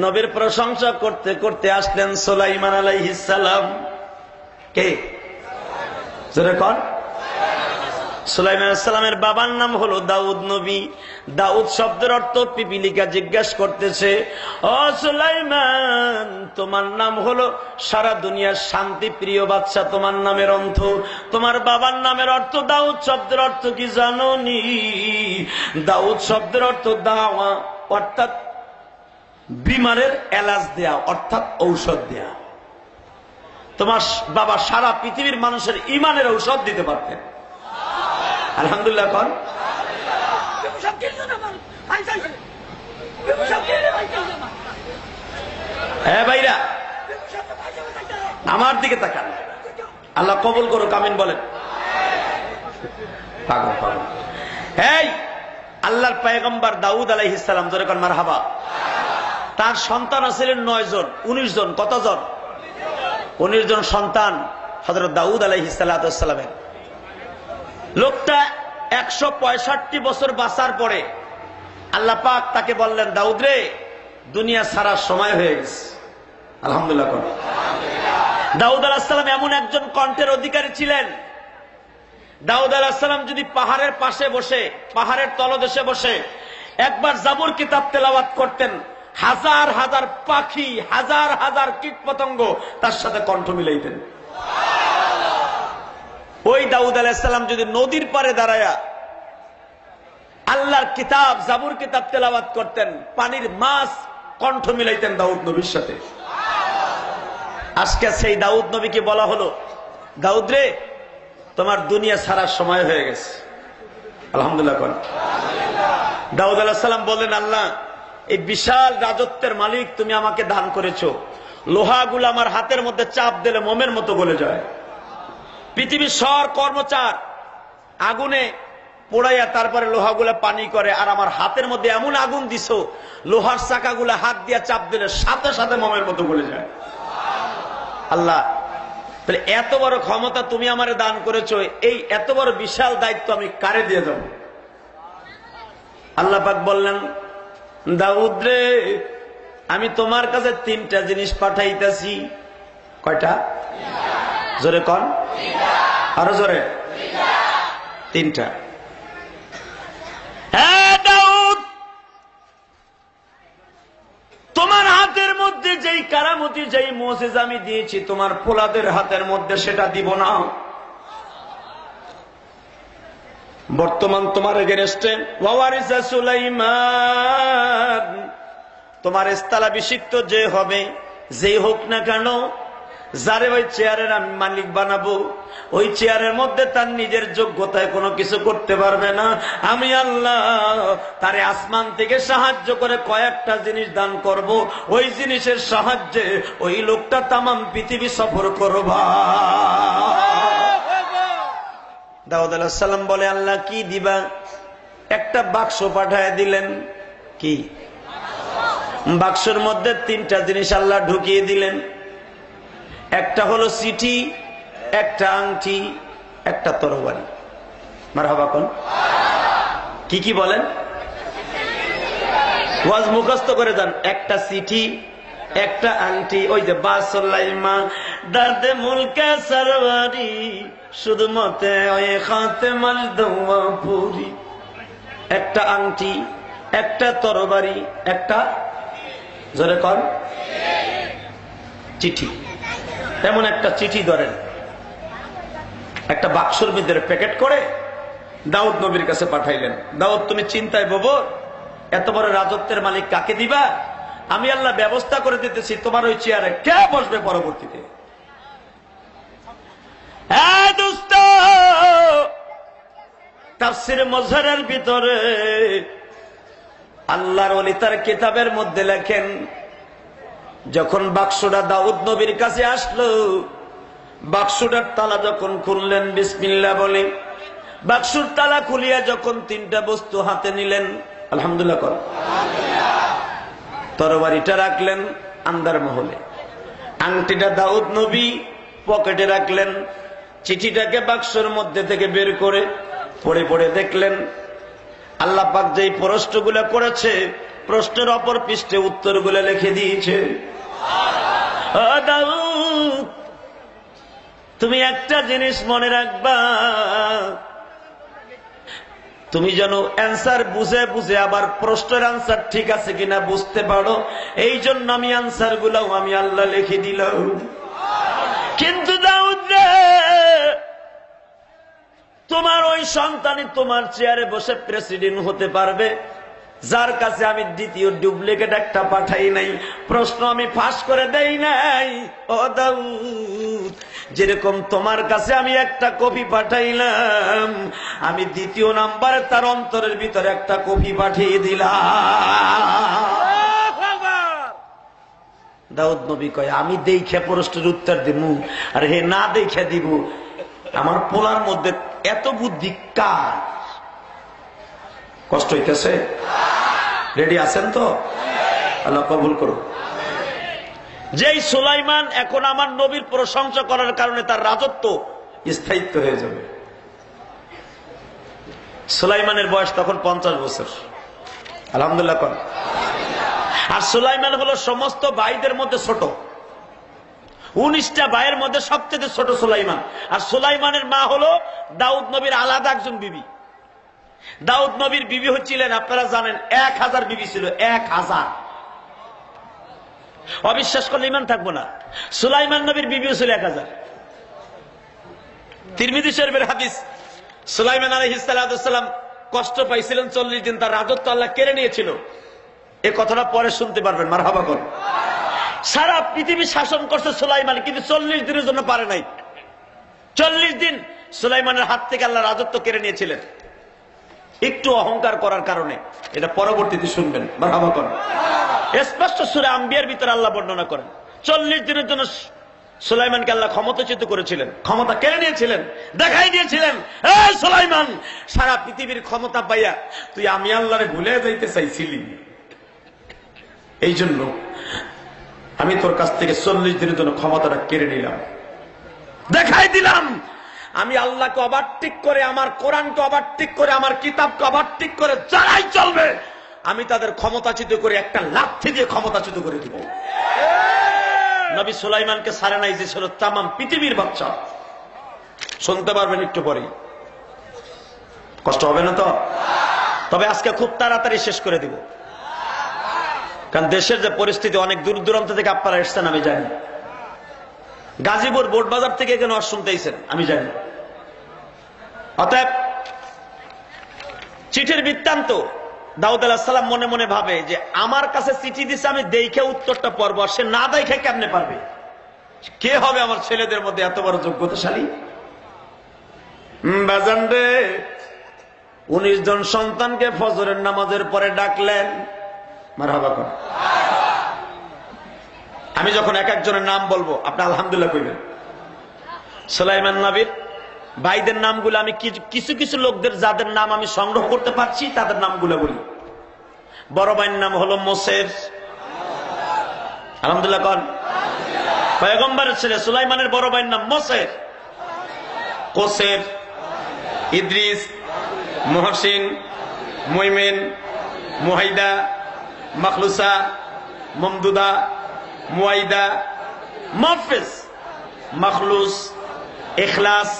নবীর প্রশংসা করতে করতে আসলেন সুলাইমান আলাইহিস সালাম। কে? জোরে কোন? সুলাইমান আলাইহিস সালামের বাবার নাম হলো দাউদ নবী। দাউদ শব্দের অর্থ পিপিলিকা জিজ্ঞাসা করতেছে, ও সুলাইমান তোমার নাম হলো সারা দুনিয়ার শান্তি প্রিয় বাদশা, তোমার নামের অর্থ, তোমার বাবার নামের অর্থ দাউদ শব্দের অর্থ কি জানোনি? দাউদ শব্দের অর্থ দাওয়া, অর্থাৎ বিমারের এলাজ দেয়া, অর্থাৎ ঔষধ দেয়া। তোমার বাবা সারা পৃথিবীর মানুষের ইমানের ঔষধ দিতে পারতেন। আলহামদুলিল্লাহ কন। হ্যাঁ ভাইরা, আমার দিকে তাকান। আল্লাহ কবুল করুক, আমিন বলেন। পাগল পাগল। এই আল্লাহর পয়গম্বর দাউদ আলাইহিস সালাম, জোরে কোন মারহাবা। তার সন্তান ছিলেন 9 জন, 19 জন। কতজন? 19 জন সন্তান হযরত দাউদ আলাইহিস সালামের। লোকটা 165 বছর বাঁচার পরে আল্লাহ পাক তাকে বললেন, দাউদ রে, দুনিয়া ছাড়ার সময় হয়ে গেছে। আলহামদুলিল্লাহ। দাউদ আলাইহিস সালাম এমন একজন কণ্ঠের অধিকারী ছিলেন, দাউদ আলাইহিস সালাম যদি পাহাড়ের পাশে বসে, পাহাড়ের তলদেশে বসে একবার জাবুর কিতাব তেলাওয়াত করতেন, হাজার হাজার পাখি, হাজার হাজার কীট পতঙ্গ তার সাথে কণ্ঠ মিলাইতেন। ওই দাউদ আলাইহিস সালাম যদি নদীর পারে দাঁড়ায়া আল্লাহর কিতাব জাবুর কিতাব তেলাওয়াত করতেন, পানির মাছ কণ্ঠ মিলাইতেন দাউদ নবীর সাথে। আজকে সেই দাউদ নবীকে বলা হলো, দাউদ রে, তোমার দুনিয়া ছাড়ার সময় হয়ে গেছে। আলহামদুলিল্লাহ। দাউদ আলাইহিস সালাম বললেন, আল্লাহ, এই বিশাল রাজত্বের মালিক তুমি আমাকে দান করেছো, লোহাগুলো আমার হাতের মধ্যে চাপ দিলে মোমের মতো গলে যায়। পৃথিবীর সর কর্মচার আগুনে পোড়াইয়া তারপরে লোহাগুলা পানি করে, আর আমার হাতের মধ্যে এমন আগুন দিছো, লোহার চাকাগুলা হাত দিয়া চাপ দিলে সাথে সাথে মোমের মতো গলে যায়। আল্লাহ, তাহলে এত বড় ক্ষমতা তুমি আমারে দান করেছো, এই এত বড় বিশাল দায়িত্ব আমি কারে দিয়ে দেব? আল্লাহ পাক বললেন, দাউদ রে, আমি তোমার কাছে 3টা জিনিস পাঠাইতেছি। কয়টা? জোরে কন, আরো জোরে। 3টা। হ্যাঁ দাউদ, তোমার হাতের মধ্যে যেই কারামতি, যেই মুজিজা আমি দিয়েছি, তোমার পোলাদের হাতের মধ্যে সেটা দিব না। বর্তমান তোমার এগেনস্টে ওয়ারিসা সুলাইমান, তোমার স্থলাভিষিক্ত যে হবে, যে হোক না কেন, যারে ওই চেয়ারের আমি মালিক বানাবো, ওই চেয়ারের মধ্যে তার নিজের যোগ্যতায় কোনো কিছু করতে পারবে না। আমি আল্লাহ তারে আসমান থেকে সাহায্য করে কয়েকটা জিনিস দান করব, ওই জিনিসের সাহায্যে ওই লোকটা তামাম পৃথিবী সফর করবা। দাউদ আলাইহিস সালাম বলে, আল্লাহ কি দিবা? একটা বাক্স পাঠায় দিলেন। কি বাক্সের মধ্যে 3টা জিনিস আল্লাহ ঢুকিয়ে দিলেন। একটা হলো চিঠি, একটা আংটি, একটা তরবারি। মারহাবা কোন? কি কি বলেন? ওয়াজ মুখস্থ করে যান। একটা চিঠি, একটা আংটি, ওই যে বাসলাইমা দাদে মুলকে সরওয়ারি শুধু মতে ওই খাতেমাল দওয়াপুরি। একটা আংটি, একটা তরবারি, একটা জোরে কর চিঠি। এমন একটা চিঠি ধরেন, একটা বাক্সর ভিতরে প্যাকেট করে দাউদ নবীর কাছে পাঠাইলেন। দাউদ, তুমি চিন্তায় বোবো, এত বড় রাজত্বের মালিক কাকে দিবা? আমি আল্লাহ ব্যবস্থা করে দিতেছি, তোমার ওই চেয়ারে কে বসবে পরবর্তীতে। হ্যাঁ দোস্ত, তাফসীর মুজহারের ভিতরে আল্লাহর ওলি তার কিতাবের মধ্যে লেখেন, যখন বাক্সটা দাউদ নবীর কাছে আসলো, বাক্সটার তালা যখন খুললেন, বিসমিল্লাহ বলে বাক্সুর তালা খুলিয়া যখন 3টা বস্তু হাতে নিলেন, আলহামদুলিল্লাহ কর, তরবারিটা রাখলেন আন্দার মহলে, আংটিটা দাউদ নবী পকেটে রাখলেন, চিঠিটাকে বাক্সের মধ্যে থেকে বের করে পড়ে পড়ে দেখলেন আল্লাহ পাক যেই প্রশ্নগুলো করেছে, প্রশ্নের অপর পৃষ্ঠে উত্তরগুলো লিখে দিয়েছে। দাউদ, তুমি একটা জিনিস মনে রাখবা, তুমি যেন অ্যান্সার বুঝে বুঝে আবার প্রশ্নের অ্যান্সার ঠিক আছে কিনা বুঝতে পারো, এই জন্য আমি অ্যান্সার গুলাও আমি আল্লাহ লিখে দিলাম। কিন্তু দাউদ রে, তোমার ওই সন্তানই তোমার চেয়ারে বসে প্রেসিডেন্ট হতে পারবে, যার কাছে আমি দ্বিতীয় ডুপ্লিকেট একটা পাঠাই নাই, প্রশ্ন আমি ফাঁস করে দেই নাই। ও দাউদ, যেরকম তোমার কাছে আমি একটা কপি পাঠাইলাম, আমি দ্বিতীয় নাম্বারে তার অন্তরের ভিতরে একটা কপি পাঠিয়ে দিলাম। দাউদ নবী কয়, আমি দেখে প্রশ্নের উত্তর দিব, আর হে না দেখে দিব? আমার পোলার মধ্যে এত বুদ্ধি কার? কষ্ট হইতেছে? রেডি আছেন তো? আল্লাহ কবুল করুন। যেই সুলাইমান এখন আমার নবীর প্রশংসা করার কারণে তার রাজত্ব স্থায়িত্ব হয়ে যাবে। সুলাইমানের বয়স তখন 50 বছর। আলহামদুলিল্লাহ কর। আর সুলাইমান হলো সমস্ত ভাইদের মধ্যে ছোট, 19টা ভাইয়ের মধ্যে সবচেয়ে ছোট সুলাইমান। আর সুলাইমানের মা হলো দাউদ নবীর আলাদা একজন বিবি। দাউদ নবীর বিবি হচ্ছিলেন, আপনারা জানেন, 1000 বিবি ছিল, 1000। অবিশ্বাস করলে ইমান থাকবো না। সুলাইমান নবীর বিবিও ছিল 1000। তিরমিজি শরীফের হাদিস, সুলাইমান আলাইহিস সালাম কষ্ট পাইছিলেন 40 দিন, তার রাজত্ব আল্লাহ কেড়ে নিয়েছিল। এ কথাটা পরে শুনতে পারবেন, মারহাবা কর। সারা পৃথিবী শাসন করছে সুলাইমান, কিন্তু 40 দিনের জন্য পারে নাই। 40 দিন সুলাইমানের হাত থেকে আল্লাহ রাজত্ব কেড়ে নিয়েছিলেন, একটু অহংকার করার কারণে। এটা পরবর্তীতে শুনবেন, মারহাবা কর। স্পষ্ট সূরা আম্বিয়ার ভিতরে আল্লাহ বর্ণনা করেন 40 দিনের জন্য সুলাইমানকে আল্লাহ ক্ষমতাচ্যুত করেছিলেন, ক্ষমতা কেড়ে নিয়েছিলেন, দেখাই দিয়েছিলেন, এই সুলাইমান, সারা পৃথিবীর ক্ষমতা পাইয়া তুই আমি আল্লাহরে ভুলে যাইতে চাইছিলি, এই জন্য আমি তোর কাছ থেকে 40 দিনের জন্য ক্ষমতাটা কেড়ে নিলাম, দেখাই দিলাম আমি আল্লাহকে ওভারটেক করে, আমার কোরআনকে ওভারটেক করে, আমার কিতাবকে ওভারটেক করে যারাই চলবে আমি তাদের ক্ষমতাচ্যুত করে একটা লাথি দিয়ে ক্ষমতাচ্যুত করে দিব। নবী সুলাইমানকে সারে নাই যে ছিল তামাম পৃথিবীর বাচ্চা। শুনতে পারবেন একটু পরে, কষ্ট হবে না তো? তবে আজকে খুব তাড়াতাড়ি শেষ করে দিব, কারণ দেশের যে পরিস্থিতি, অনেক দূর দূরান্ত থেকে আপনারা এসছেন আমি জানি, গাজীপুর বোর্ড বাজার থেকে এখানে ওয়াজ শুনতেইছেন আমি জানি। অতএব চিঠির বৃত্তান্ত, দাউদ আলাইহিস সালাম মনে মনে ভাবে যে আমার কাছে চিঠি দিছে, আমি দেখে উত্তরটা পড়বো, আর সে না দেখে কেমনে পারবে? কে হবে আমার ছেলেদের মধ্যে এত বড় যোগ্যতাশালী? বাজান রে, 19 জন সন্তানকে ফজরের নামাজের পরে ডাকলেন, মারহাবা কর। আমি যখন এক একজনের নাম বলবো আপনি আলহামদুলিল্লাহ কইবেন। সুলাইমান নবীর ভাইদের নামগুলো আমি কিছু কিছু লোকদের যাদের নাম আমি সংগ্রহ করতে পারছি তাদের নামগুলো বলি। বড় ভাইয়ের নাম হলো মোসের, আলহামদুলিল্লাহ কন। পয়গম্বরের ছেলে সুলাইমানের বড় ভাইয়ের নাম মোসের, কোসের, ইদ্রিস, মুহসিন, মুইমিন, মুহাইদা, মখলুসা, মমদুদা, মুয়াইদা, মাহফিজ, মখলুস, ইখলাস।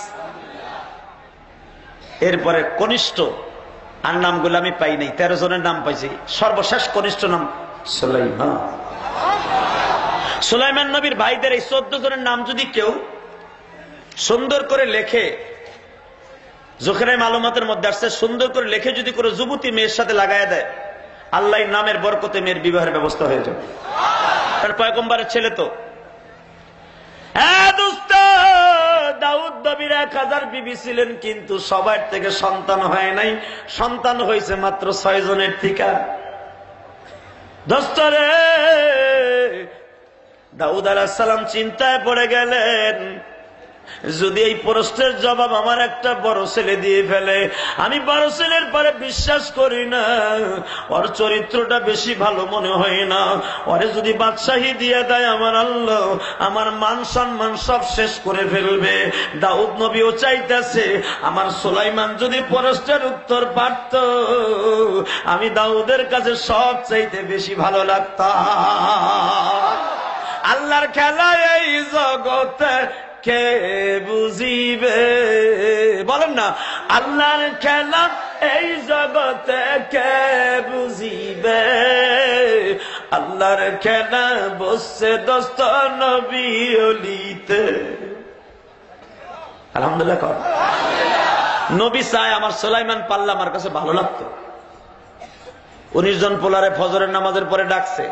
এরপরে কনিষ্ঠ আর নামগুলো আমি পাই নাই, 13 জনের নাম পাইছি। সর্বশেষ কনিষ্ঠ নাম সুলাইমান। সুলাইমান নবীর ভাইদের এই 14 জনের নাম যদি কেউ সুন্দর করে লেখে, জোখরাই মালুমাতের মধ্যে আসছে, সুন্দর করে লেখে যদি কোনো যুবতী মেয়ের সাথে লাগায় দেয়, আল্লাহ নামের বরকতে মেয়ের বিবাহের ব্যবস্থা হয়ে যাবে। তার পয়গম্বরের ছেলে তো। হ্যাঁ দোস্ত, দাউদ নবীর 1000 বিবি ছিলেন, কিন্তু সবার থেকে সন্তান হয় নাই, সন্তান হয়েছে মাত্র 6 জনের থেকে। দোস্ত রে, দাউদ আলাইহিস সালাম চিন্তায় পড়ে গেলেন, যদি এই প্রশ্নের জবাব আমার একটা বড় ছেলে দিয়ে ফেলে, আমি বড় ছেলের পরে বিশ্বাস করি না, ওর চরিত্রটা বেশি ভালো মনে হয় না, ওরে যদি বাদশাহী দিয়ে দেয় আমার আল্লাহ আমার মান সম্মান সব শেষ করে ফেলবে। দাউদ নবীও চাইতেছে আমার সুলাইমান যদি প্রশ্নের উত্তর পারত, আমি দাউদের কাছে সব চাইতে বেশি ভালো লাগতাম। আল্লাহর খেলা এই জগতে কে বুঝিবে, বলেন না, আল্লাহর খেলা এই জগতে কে বুঝিবে, আল্লাহর খেলা বসে দোস্ত নবী ওলিতে। আলহামদুলিল্লাহ কর। নবী চায় আমার সুলাইমান পাল্লা আমার কাছে ভালো লাগতো। 19 জন পোলারে ফজরের নামাজের পরে ডাকছে,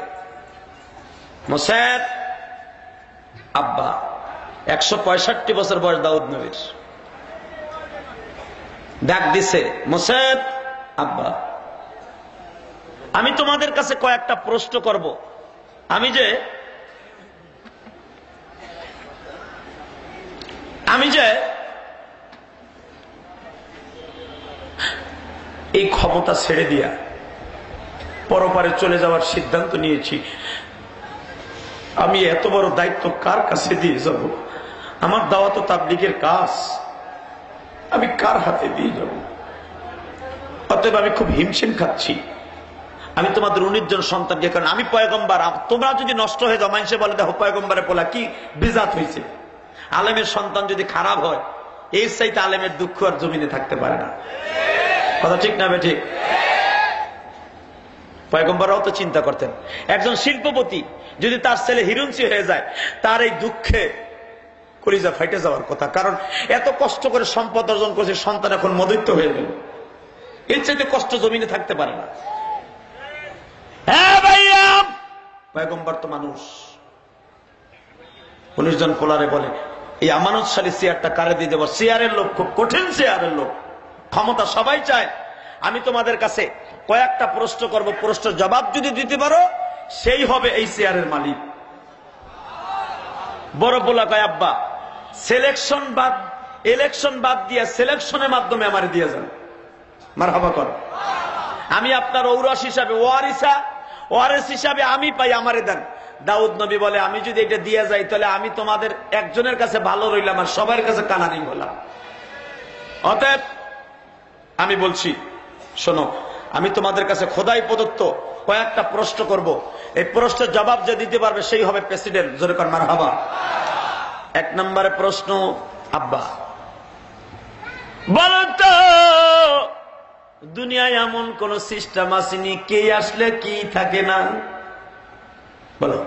মোসেদ আব্বা, 165 বছর বয়স দাউদ নবীর, ডাক দিছে, মোসেদ আব্বা, আমি তোমাদের কাছে কয়েকটা প্রশ্ন করব। আমি যে এই ক্ষমতা ছেড়ে দিয়া পরপারে চলে যাওয়ার সিদ্ধান্ত নিয়েছি, আমি এত বড় দায়িত্ব কার কাছে দিয়ে যাব? আমার দাওয়াত ও তাবলীগের কাজ আমি কার হাতে দিয়ে যাব? অতএব আমি খুব হিমশিম খাচ্ছি। আমি তোমাদের 19 জন সন্তানকে, কারণ আমি পয়গম্বর, তোমরা যদি নষ্ট হয়ে যাও, মানুষে বলে দেখো পয়গম্বরের পোলা কি বিজাত হয়েছে। আলেমের সন্তান যদি খারাপ হয়, এই চাইতে আলেমের দুঃখ আর জমিনে থাকতে পারে না। কথা ঠিক না ঠিক? পয়গম্বররাও তো চিন্তা করতেন, একজন শিল্পপতি যদি তার ছেলে হিরুঞ্চি হয়ে যায়, তার এই দুঃখে কলিজা ফাইটে যাওয়ার কথা, কারণ এত কষ্ট করে সম্পদ অর্জন করেছে, সন্তান এখন মদৈত্য হয়ে গেল। এর চাইতে কষ্ট জমিনে থাকতে পারে না। হ্যাঁ ভাইয়া, পয়গম্বর তো মানুষ। 19 জন পোলারে বলে এই আমানতশালী চেয়ারটা কারে দিয়ে দেব? চেয়ারের লোক খুব কঠিন, চেয়ারের লোক, ক্ষমতা সবাই চায়। আমি তোমাদের কাছে কয়েকটা প্রশ্ন করব, প্রশ্নের জবাব যদি দিতে পারো সেই হবে এই চেয়ারের মালিক। বড় পোলা কয় আব্বা ইলেকশন বাদ দিয়ে সিলেকশনের মাধ্যমে আমার দিয়ে যান। মারহাবা কর। আমি আপনার ঔরস হিসাবে ওয়ারিস হিসাবে আমি পাই, আমারে দেন। দাউদ নবী বলে আমি যদি এটা দিয়ে যাই তাহলে আমি তোমাদের একজনের কাছে ভালো রইলাম আর সবার কাছে কানানি হলাম। অতএব আমি বলছি শোনো, আমি তোমাদের কাছে খোদাই প্রদত্ত কয়েকটা প্রশ্ন করব, এই প্রশ্নের জবাব যে দিতে পারবে সেই হবে প্রেসিডেন্ট। জোরে কর মারহাবা। 1 নম্বরে প্রশ্ন, আব্বা বলো তো দুনিয়ায় এমন কোন সিস্টেম আসেনি কে আসলে কি থাকে না? বলো,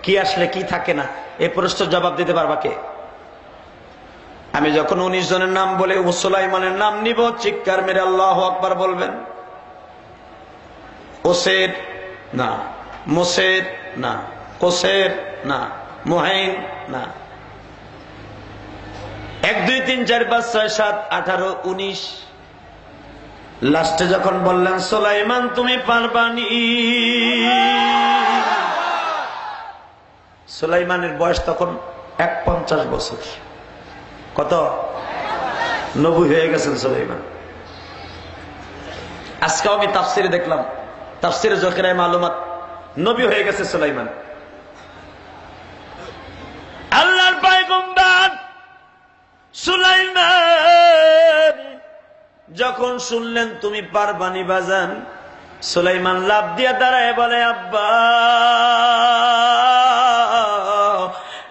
কি আসলে কি থাকে না? এই প্রশ্নের জবাব দিতে পারবা কে? আমি যখন 19 জনের নাম বলে সুলাইমানের নাম নিব, চিৎকার মেরে আল্লাহু আকবার বলবেন। ওসের না, মোসের না, কোসের না, মুহাইন না। 1 2 3 4 5 6 7 18 19 লাস্টে যখন বললেন সুলাইমান তুমি পারবানি, সুলাইমানের বয়স তখন 51 বছর। কত? 90 হয়ে গেছেন সুলাইমান। আজকেও আমি তাফসিরে দেখলাম, তাফসিরে যখিরায়ে মালুমাত, নবী হয়ে গেছে সুলাইমান। আল্লাহর পয়গম্বর সুলাইমান যখন শুনলেন তুমি পারবানি বাজান, সুলাইমান লাফ দিয়ে দাঁড়ায় বলে আব্বা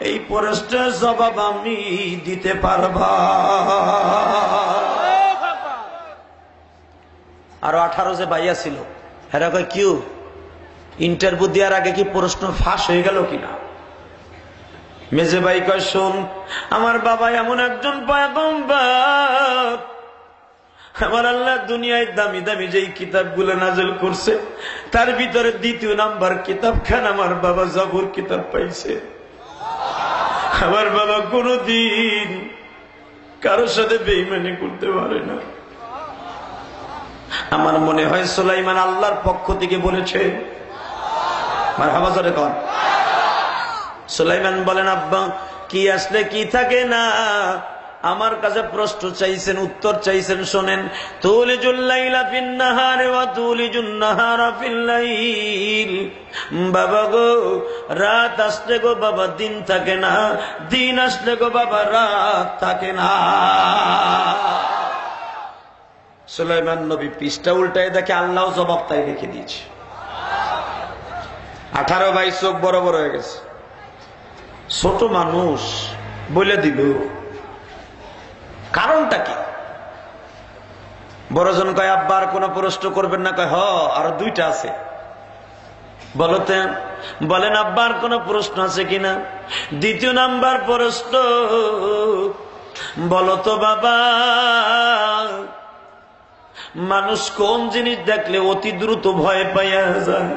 এই প্রশ্নের জবাব আমি দিতে পারবা। আরো 18 যে ভাইয়া ছিল এরা কয় কিউ ইন্টারভিউ দেওয়ার আগে কি প্রশ্ন ফাঁস হয়ে গেল কিনা? মেজে ভাই কয় শোন, আমার বাবা এমন একজন পয়গম্বর, আমার আল্লাহ দুনিয়ায় দামি দামি যেই কিতাবগুলো নাযিল করছে তার ভিতরে 2 নাম্বার কিতাবখান আমার বাবা জবর কিতাব পাইছে। আমার বাবা কোনদিন কারোর সাথে বেঈমানি করতে পারে না। আমার মনে হয় সুলাইমান আল্লাহর পক্ষ থেকে বলেছে। মারহাবা জোরে কর। সুলাইমান বলেন আব্বা কি আসলে কি থাকে না? আমার কাছে প্রশ্ন চাইছেন, উত্তর চাইছেন, শোনেন। তুলিজুল লাইলা ফিন নাহারি ওয়া তুলিজুন নাহারা ফিল লাইল। বাবা গো রাত আসলে গো বাবা দিন থাকে না, দিন আসলে গো বাবা রাত থাকে না। সুলাইমান নবী পৃষ্ঠা উল্টায় দেখে আল্লাহ জবাব তাই রেখে দিয়েছে। 18 ভাই চোখ বড় বড় হয়ে গেছে। ছোট মানুষ বলে দিল, কারণটা কি? বড়জন কয় আব্বার কোন প্রশ্ন করবেন না? কয় হ আরো 2টা আছে। বলেন আব্বার কোন প্রশ্ন আছে কিনা? 2 নাম্বার প্রশ্ন, বলো তো বাবা মানুষ কোন জিনিস দেখলে অতি দ্রুত ভয় পাইয়া যায়?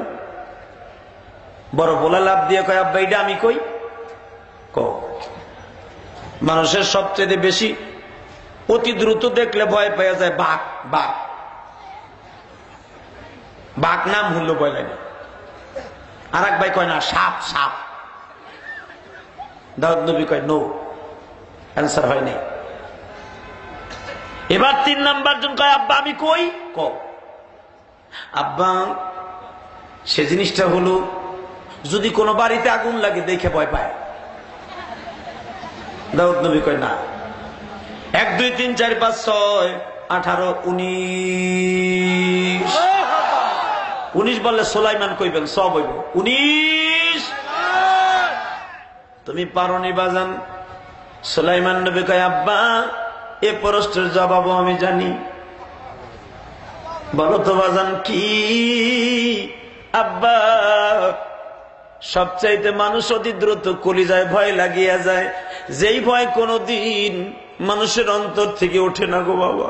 বড় বলে লাভ দিয়ে কয় আব্বা এটা আমি কই। মানুষের সবচেয়ে বেশি অতি দ্রুত দেখলে ভয় পাওয়া যায় বাঘ। বাঘ বাঘ নাম হলো ভয় লাগে। আর এক ভাই কয় না সাপ। সাপ। দাউদ নবী কয় নো, অ্যান্সার হয়নি। এবার 3 নাম্বার জন কয় আব্বা আমি কই। আব্বা সে জিনিসটা হলো যদি কোনো বাড়িতে আগুন লাগে দেখে ভয় পায়। দাউদ নবী কয় না। 1 2 3 4 5 6 18 19 বললে সুলাইমান কইবেন সব হইব 19। তুমি পারোনি বাজান। সুলাইমান নবী কয় আব্বা এ প্রশ্নের জবাব আমি জানি। বলো তো বাজান কি? আব্বা সবচাইতে মানুষ অতি দ্রুত কলিজায় ভয় লাগিয়া যায়, যেই ভয় কোনদিন মানুষের অন্তর থেকে ওঠে না গো বাবা।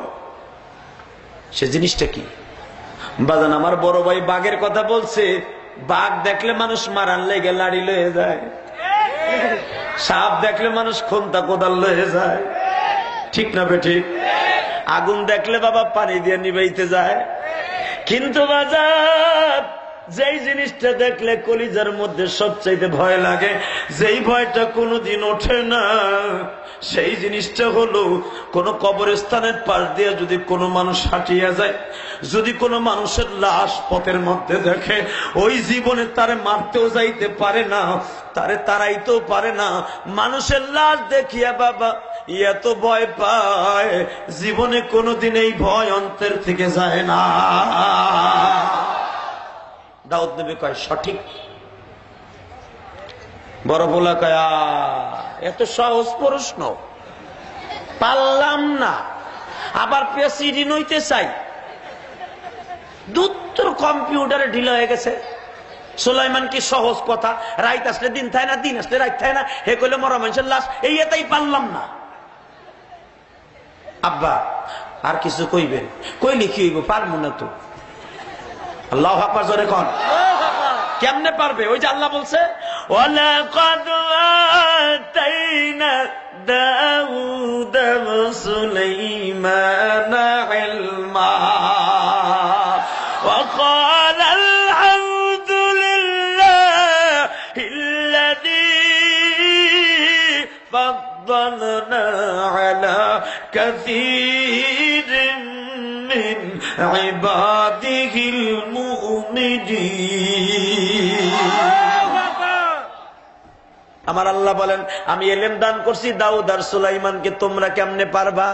সে জিনিসটা কি? বাজান, আমার বড় ভাই বাঘের কথা বলছে। বাঘ দেখলে মানুষ মারার লেগে লাড়ি লয়ে যায়, সাপ দেখলে মানুষ খন্তা কোদাল লয়ে যায়, ঠিক না বেঠিক? আগুন দেখলে বাবা পানি দিয়ে নিবাইতে যায়। কিন্তু বাজার, যেই জিনিসটা দেখলে কলিজার মধ্যে সবচাইতে ভয় লাগে, যেই ভয়টা কোনোদিন ওঠে না, সেই জিনিসটা হলো কোন কবরস্থানের পাশ দিয়ে যদি কোনো মানুষ হাঁটিয়া যায়, যদি কোনো মানুষের লাশ পথের মধ্যে দেখে, ওই জীবনে তারে মারতেও যাইতে পারে না, তারে তাড়াইতেও পারে না। মানুষের লাশ দেখিয়া বাবা এত ভয় পায়, জীবনে কোনোদিন এই ভয় অন্তর থেকে যায় না। দাউদ নবী কয় সঠিক। বড় বলা কয় এত সহজ প্রশ্ন পারলাম না, আবার প্রেসিডেন্ট হইতে চাই। দুত্তর কম্পিউটারে ঢিলা হয়ে গেছে। সুলাইমান কি সহজ কথা? রাইত আসলে দিন থাকে না, দিন আসলে রাইত থাকে না। হে কইলে মরা মানুষের লাশ, এই এটাই পারলাম না। আব্বা আর কিছু কইবেন? কইলে কি হইব? পারবো না তো। আল্লাহু আকবার জোরে কোন। কেমনে পারবে? ওই যে আল্লাহ বলছে, ওয়ালাকাদ আতাইনা দাউদ ওয়া সুলাইমানা ইলমা ওয়া ক্বালা আলহামদুলিল্লাহিল্লাযী ফাদ্দালনা আলা কাসীরিন মিন ইবাদিহিল মুমিনিন। আমার আল্লাহ বলেন, আমি ইলম দান করছি দাউদ আর সুলাইমানকে, তোমরা কেমনে পারবা?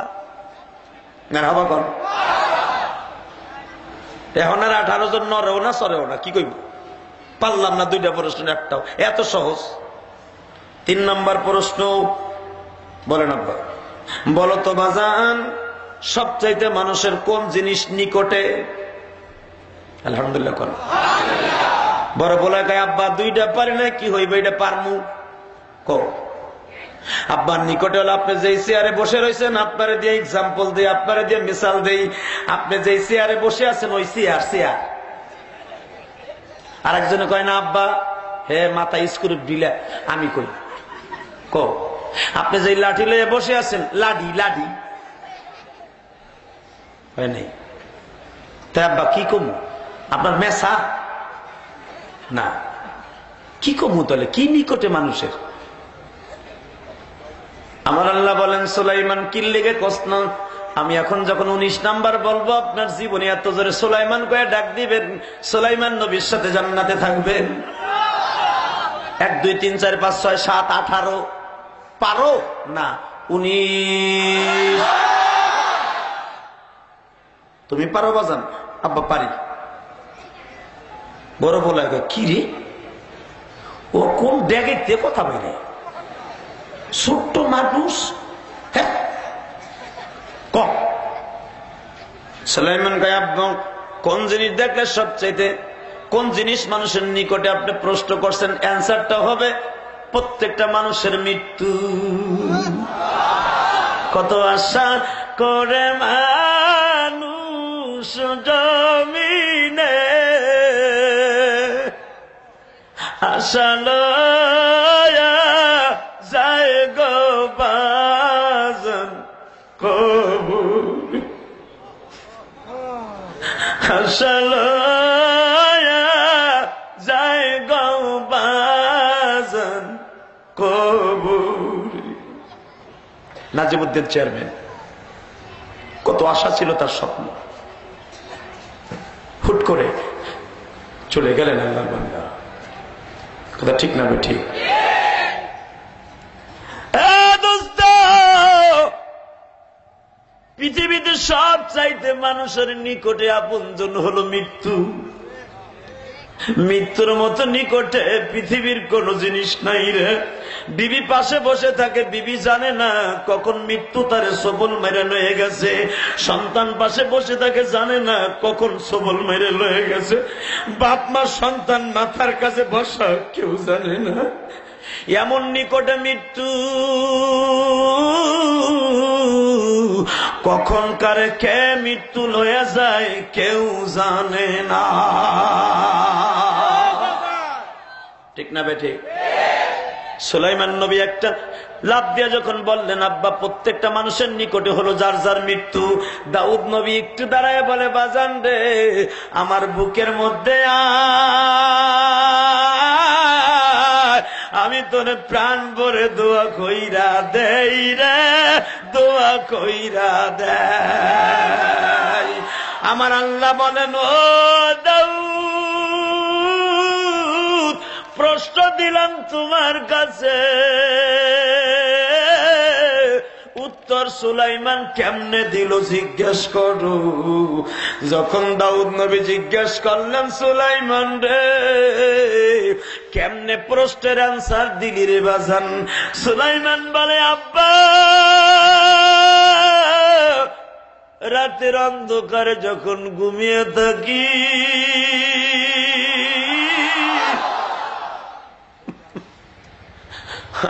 মারহাবা কর। এখন আর 18 জন নরেও না সরেও না, কি কইব? পারলাম না। দুইটা প্রশ্ন একটাও এত সহজ। 3 নম্বর প্রশ্ন বলেন আব্বা, বলো তো বাজান, সবচাইতে মানুষের কোন জিনিস নিকটে? আলহামদুলিল্লাহ কোন। বড় বলা গায়ে আব্বা দুইটা পারি না, কি হইবে? এটা পারমু। কো আব্বার নিকটে হলো আপনি যেই চেয়ারে বসে রয়েছেন, আপনারে দিয়ে এক্সাম্পল দিই, আপনারে দিয়ে মিসাল দেই। আপনি যেই চেয়ারে বসে আছেন ওই চেয়ার। আর একজনে কয় না আব্বা হে মাথা স্ক্রু দিলা, আমি কই কো আপনি যেই লাঠি লয়ে বসে আছেন, লাডি হয় নাই। তাই আব্বা কি কমু? আপনার মেসা না, কি কমু? তাহলে কি নিকটে মানুষের? আমার আল্লাহ বলেন, সুলাইমান কি লেগে কষ্ট? আমি এখন যখন 19 নাম্বার বলবো, আপনার জীবনে এত জোরে সুলাইমান কয়ে ডাক দিবেন, সুলাইমান নবীর সাথে জান্নাতে থাকবেন। 1 2 3 4 5 6 7 18 পারো না 19। তুমি পারো বাজান? আব্বা পারি। বড় বলে কি রে, ও কোন ড্যাগেতে কথা বলে? ছোট্ট মানুষ। হ্যাঁ সুলাইমান গায়ে কোন জিনিস দেখলে সবচাইতে, কোন জিনিস মানুষের নিকটে? আপনি প্রশ্ন করছেন, অ্যান্সারটা হবে প্রত্যেকটা মানুষের মৃত্যু। কত আশা করে মানুষ জমিনে, আশা লয়া যায় গো বাজন কবুল, আশা লয়া যায় গো বাজন কবুল। নাজিমুদ্দিন চেয়ারম্যান, কত আশা ছিল তার, স্বপ্ন, হুট করে চলে গেলেন আল্লাহর বান্দা। কথা ঠিক না? ঠিক। পৃথিবীতে সব চাইতে মানুষের নিকটে আপনজন হলো মৃত্যু। মৃত্যুর মতো নিকটে পৃথিবীর কোন জিনিস নাই রে। বিবি পাশে বসে থাকে, বিবি জানে না কখন মৃত্যু তারে সবল মেরে লয়ে গেছে। সন্তান পাশে বসে থাকে, জানে না কখন সবল মেরে লয়ে গেছে। বাপ মা সন্তান মাথার কাছে বসা, কেউ জানে না। এমন নিকটে মৃত্যু, কখন কারে কে মৃত্যু লয়ে যায় কেউ জানে না। ঠিক না বেঠি? সুলাইমান নবী একটা লাভ দিয়ে যখন বললেন আব্বা প্রত্যেকটা মানুষের নিকটে হলো যার যার মৃত্যু, দাউদ নবী একটু দাঁড়ায় বলে বাজান রে আমার বুকের মধ্যে আমি তোরে প্রাণ ভরে দোয়া কইরা দেই রে, দোয়া কইরা দেই। আমার আল্লাহ বলেন ও দাউদ প্রশ্ন দিলাম তোমার কাছে, উত্তর সুলাইমান কেমনে দিল জিজ্ঞেস করো। যখন দাউদ নবী জিজ্ঞেস করলেন সুলাইমান রে কেমনে প্রশ্নের আনসার দিলি রে বাজান, সুলাইমান বলে আব্বা রাতের অন্ধকারে যখন ঘুমিয়ে থাকি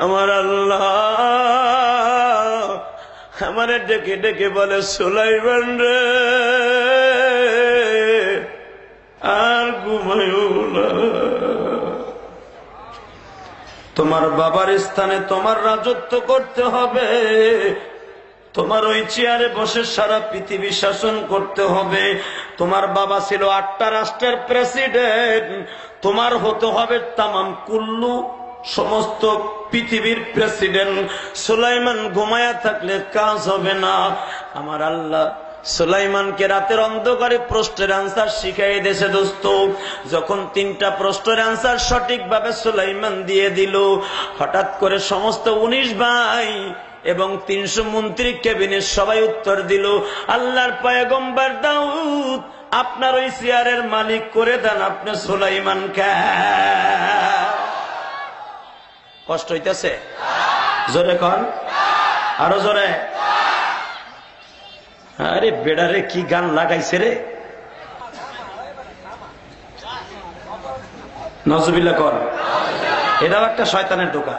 আমার আল্লাহ আমারে ডেকে ডেকে বলে সুলাইমান রে আর ঘুমায়ও না, তোমার বাবার স্থানে তোমার রাজত্ব করতে হবে, তোমার ওই চেয়ারে বসে সারা পৃথিবী শাসন করতে হবে। তোমার বাবা ছিল 8টা রাষ্ট্রের প্রেসিডেন্ট, তোমার হতে হবে তামাম কুল্লু সমস্ত পৃথিবীর প্রেসিডেন্ট। সুলাইমান ঘুমায়া থাকলে কাজ হবে না। আমার আল্লাহ সুলাইমানকে রাতের অন্ধকারে প্রশ্নের আনসার শিখাই দিয়েছে দোস্ত। যখন 3টা প্রশ্নের আনসার সঠিকভাবে সুলাইমান দিয়ে দিল, হঠাৎ করে সমস্ত 19 ভাই এবং 300 মন্ত্রী ক্যাবিনেট সবাই উত্তর দিল আল্লাহর পয়গম্বর দাউদ আপনার ওই চেয়ারের মালিক করে দেন আপনি সুলাইমানকে। কষ্ট হইতেছে? জোরে কন, আরো জোরে। আরে বেড়ারে কি গান লাগাইছে রে, নজবিল্লাহ কর। এটাও একটা শয়তানের ঢোকা।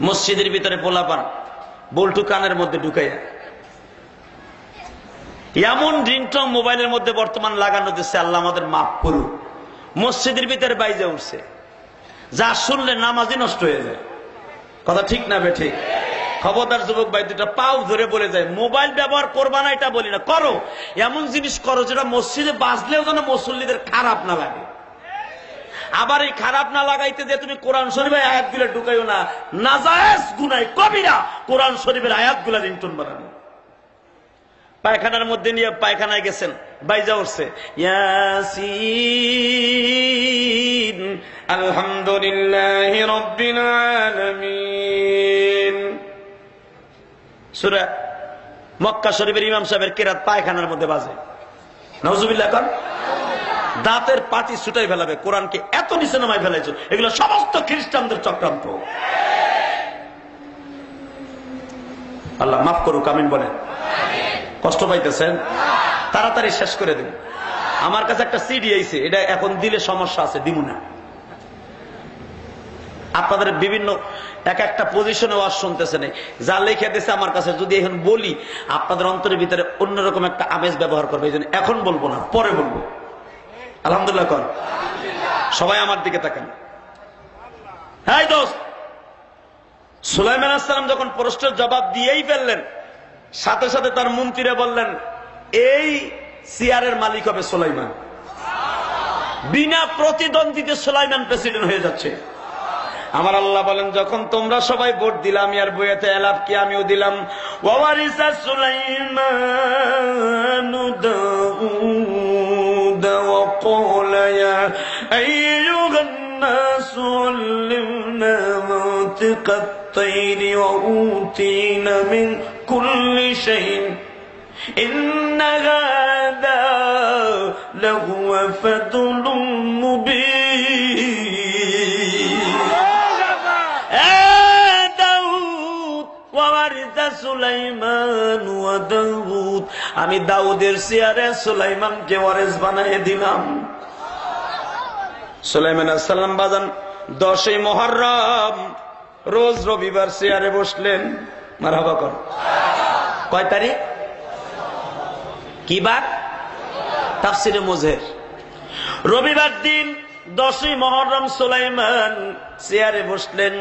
মসজিদের ভিতরে পোলাপান বল্টু কানের মধ্যে ঢুকাইয়া এমন রিংটং মোবাইলের মধ্যে বর্তমান লাগানো দিচ্ছে, আল্লাহ আমাদের মাফ করুন। মসজিদের ভিতরে বাইজে উঠছে, যা শুনলে নামাজই নষ্ট হয়ে যায়। কথা ঠিক না বে ঠিক? খবরদার যুবক ভাই, দুটা পাও ধরে বলে যায় মোবাইল ব্যবহার করবা না, এটা বলি না, করো এমন জিনিস করো যেটা মসজিদে বাজলেও যেন মুসল্লিদের খারাপ না লাগে। আবার এই খারাপ না লাগাইতে যে তুমি কোরআন শরীফের আয়াতগুলো ঢুকাইও না, নাজায়েজ গুনাহ কবিরা কোরআন শরীফের আয়াতগুলো রিংটোন বানানো। পায়খানার মধ্যে নিয়ে পায়খানায় গেছেন, বাইজা উঠছে ইয়াসিন আলহামদুলিল্লাহি রাব্বিল আলামিন। সূরা মক্কা শরীফের ইমাম সাহেবের কিরাত পায়খানার মধ্যে বাজে। নাউজুবিল্লাহ কর। দাঁতের পাটি ছুটাই ফেলাবে, কোরআনকে এত নিচে নামাই ফেলাইছো। এগুলো সমস্ত খ্রিস্টানদের চক্রান্ত। আল্লাহ মাফ করুক, আমিন বলেন। কষ্ট পাইতেছেন? তাড়াতাড়ি শেষ করে দিন। আমার কাছে একটা সিডি আইছে, এটা এখন দিলে সমস্যা আছে, দিব না। আপনাদের বিভিন্ন এক একটা পজিশনে ওয়াজ শুনতেছেন, যা লিখে দিয়েছে আমার কাছে যদি এখন বলি আপনাদের অন্তরের ভিতরে অন্যরকম একটা আমেজ ব্যবহার করবে, এই জন্য এখন বলবো না, পরে বলবো। আলহামদুলিল্লাহ কর। সবাই আমার দিকে তাকান। হ্যাঁ দোস্ত, সুলাইমান আলাইহিস সালাম যখন প্রশ্নের জবাব দিয়েই ফেললেন, সাথে সাথে তার মন্ত্রীরা বললেন এই চেয়ারের মালিক হবে সুলাইমান। বিনা প্রতিদ্বন্দ্বিতে সুলাইমান প্রেসিডেন্ট হয়ে যাচ্ছে। আমার আল্লাহ বলেন যখন তোমরা সবাই ভোট দিলাম, আর বইয়েতে এলাপ কি আমিও দিলাম, ওয়ারিসা সুলাইমান দাউদ ওয়া ক্বালা ইয়া আইয়ুহান নাস আল্লিমনা মানতিকাত তাইরি ওয়া উতিনা মিন কুল্লি শাইইন ইন্না হাযা লাহুয়া ফাদলুম মুবিন। সুলাইমান ওয়া দাউদ, আমি দাউদের চেয়ারে সুলাইমানকে ওয়ারিস বানিয়ে দিলাম। সুলাইমান আলাইহিস সালাম বাজান 10ই মুহররম রোজ রবিবার চেয়ারে বসলেন। মারহাবা কর। কয় তারিখ? কি বার? তাফসিরে মুজহির। রবিবার দিন 10ই মুহররম সুলাইমান চেয়ারে বসলেন,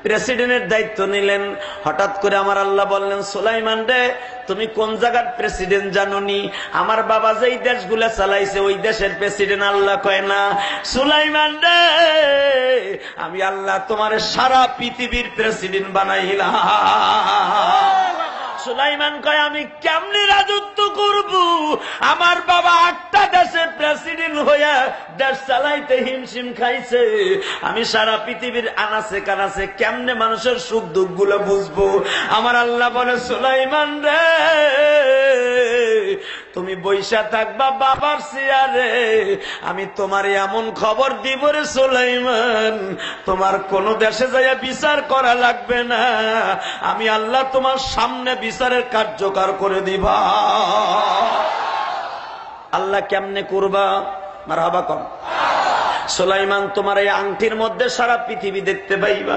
প্রেসিডেন্টের দায়িত্ব নিলেন। হঠাৎ করে আমার আল্লাহ বললেন, সুলাইমান রে, তুমি কোন জায়গার প্রেসিডেন্ট জানোনি? আমার বাবা যেই দেশগুলা চালাইছে ওই দেশের প্রেসিডেন্ট। আল্লাহ কয় না, সুলাইমান রে, আমি আল্লাহ তোমার সারা পৃথিবীর প্রেসিডেন্ট বানাইলাম। সুলাইমান কয়, আমি কেমনে রাজত্ব করব? আমার বাবা একটা দেশের প্রেসিডেন্ট হইয়া দেশ চালাইতে হিমশিম খাইছে, আমি সারা পৃথিবীর আনাচে কানাচে কেমনে মানুষের সুখ দুঃখ গুলো বুঝবো? আমার আল্লাহ বলে, সুলাইমান রে, তুমি বৈশা থাকবা বাবার চেয়ারে, আমি তোমার এমন খবর দিব রে সুলাইমান, তোমার কোন দেশে যাইয়া বিচার করা লাগবে না, আমি আল্লাহ তোমার সামনে বিচারের কার্যকর করে দিবা। আল্লাহ কেমনে করবা? মারহাবা কর। সুলাইমান, তোমার এই আংটির মধ্যে সারা পৃথিবী দেখতে পাইবা।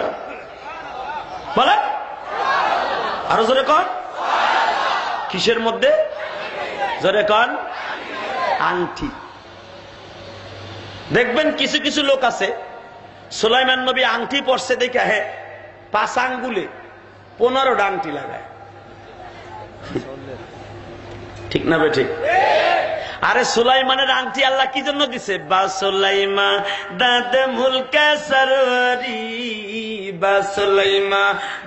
বলে আরো জোরে কর। কিসের মধ্যে? জোরে কন। আংটি। দেখবেন কিছু কিছু লোক আছে, সুলাইমান নবী আংটি পরছে দেখে, হ্যাঁ, 5 আঙ্গুলে 15টা আংটি লাগায়। ঠিক না বে ঠিক? আরে সুলাইমানের আংটি আল্লাহ কি জন্য দিছে? বা সুলাইমা দাদ মুলকা সরওয়ারি, বা সুলাইমা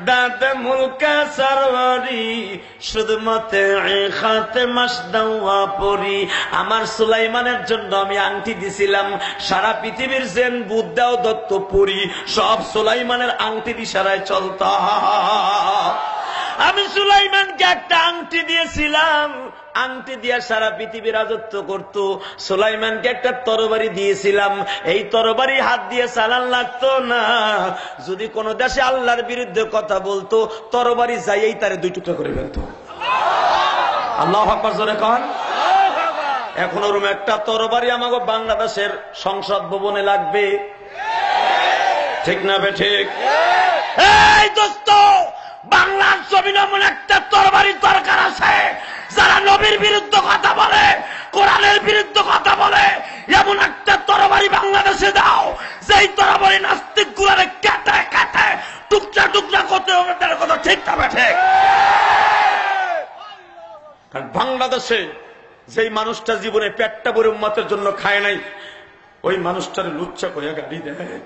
দাদ মুলকা সরওয়ারি, শুধুমাত্র খাতে মাসদাওয়া পরি। আমার সুলাইমানের জন্য আমি আংটি দিছিলাম, সারা পৃথিবীর জেন বুদ্ধা ও দত্ত পুরী সব সুলাইমানের আংটির ইশারায় চলতা। আমি সুলাইমানকে একটা আংটি দিয়েছিলাম, আংটি দিয়ে সারা পৃথিবী রাজত্ব করত। সুলাইমানকে একটা তরবারি দিয়েছিলাম, এই তরবারি হাত দিয়ে চালান লাগতো না। যদি কোন দেশে আল্লাহর বিরুদ্ধে কথা বলতো, তরবারি যাইয়েই তারে 2 টুকরা করে ফেলতো। আল্লাহু আকবার জোরে কন। এখন ওরকম একটা তরবারি আমাকে বাংলাদেশের সংসদ ভবনে লাগবে। ঠিক না বে ঠিক? এই দোস্ত, বাংলার জমিনে এমন একটা তরবারির দরকার আছে, যারা নবীর বিরুদ্ধে কথা বলে, কোরআনের বিরুদ্ধে কথা বলে, এমন একটা তরবারি বাংলাদেশে দাও, যেই তরবারি নাস্তিক গুলারে কেটে কেটে টুকরা টুকরা করতে হবে। তার কথা ঠিক না ঠিক? কারণ বাংলাদেশে যেই মানুষটা জীবনে পেটটা ভরে উম্মতের জন্য খায় নাই, ওই মানুষটার লুচ্চা করে গালি দেয়।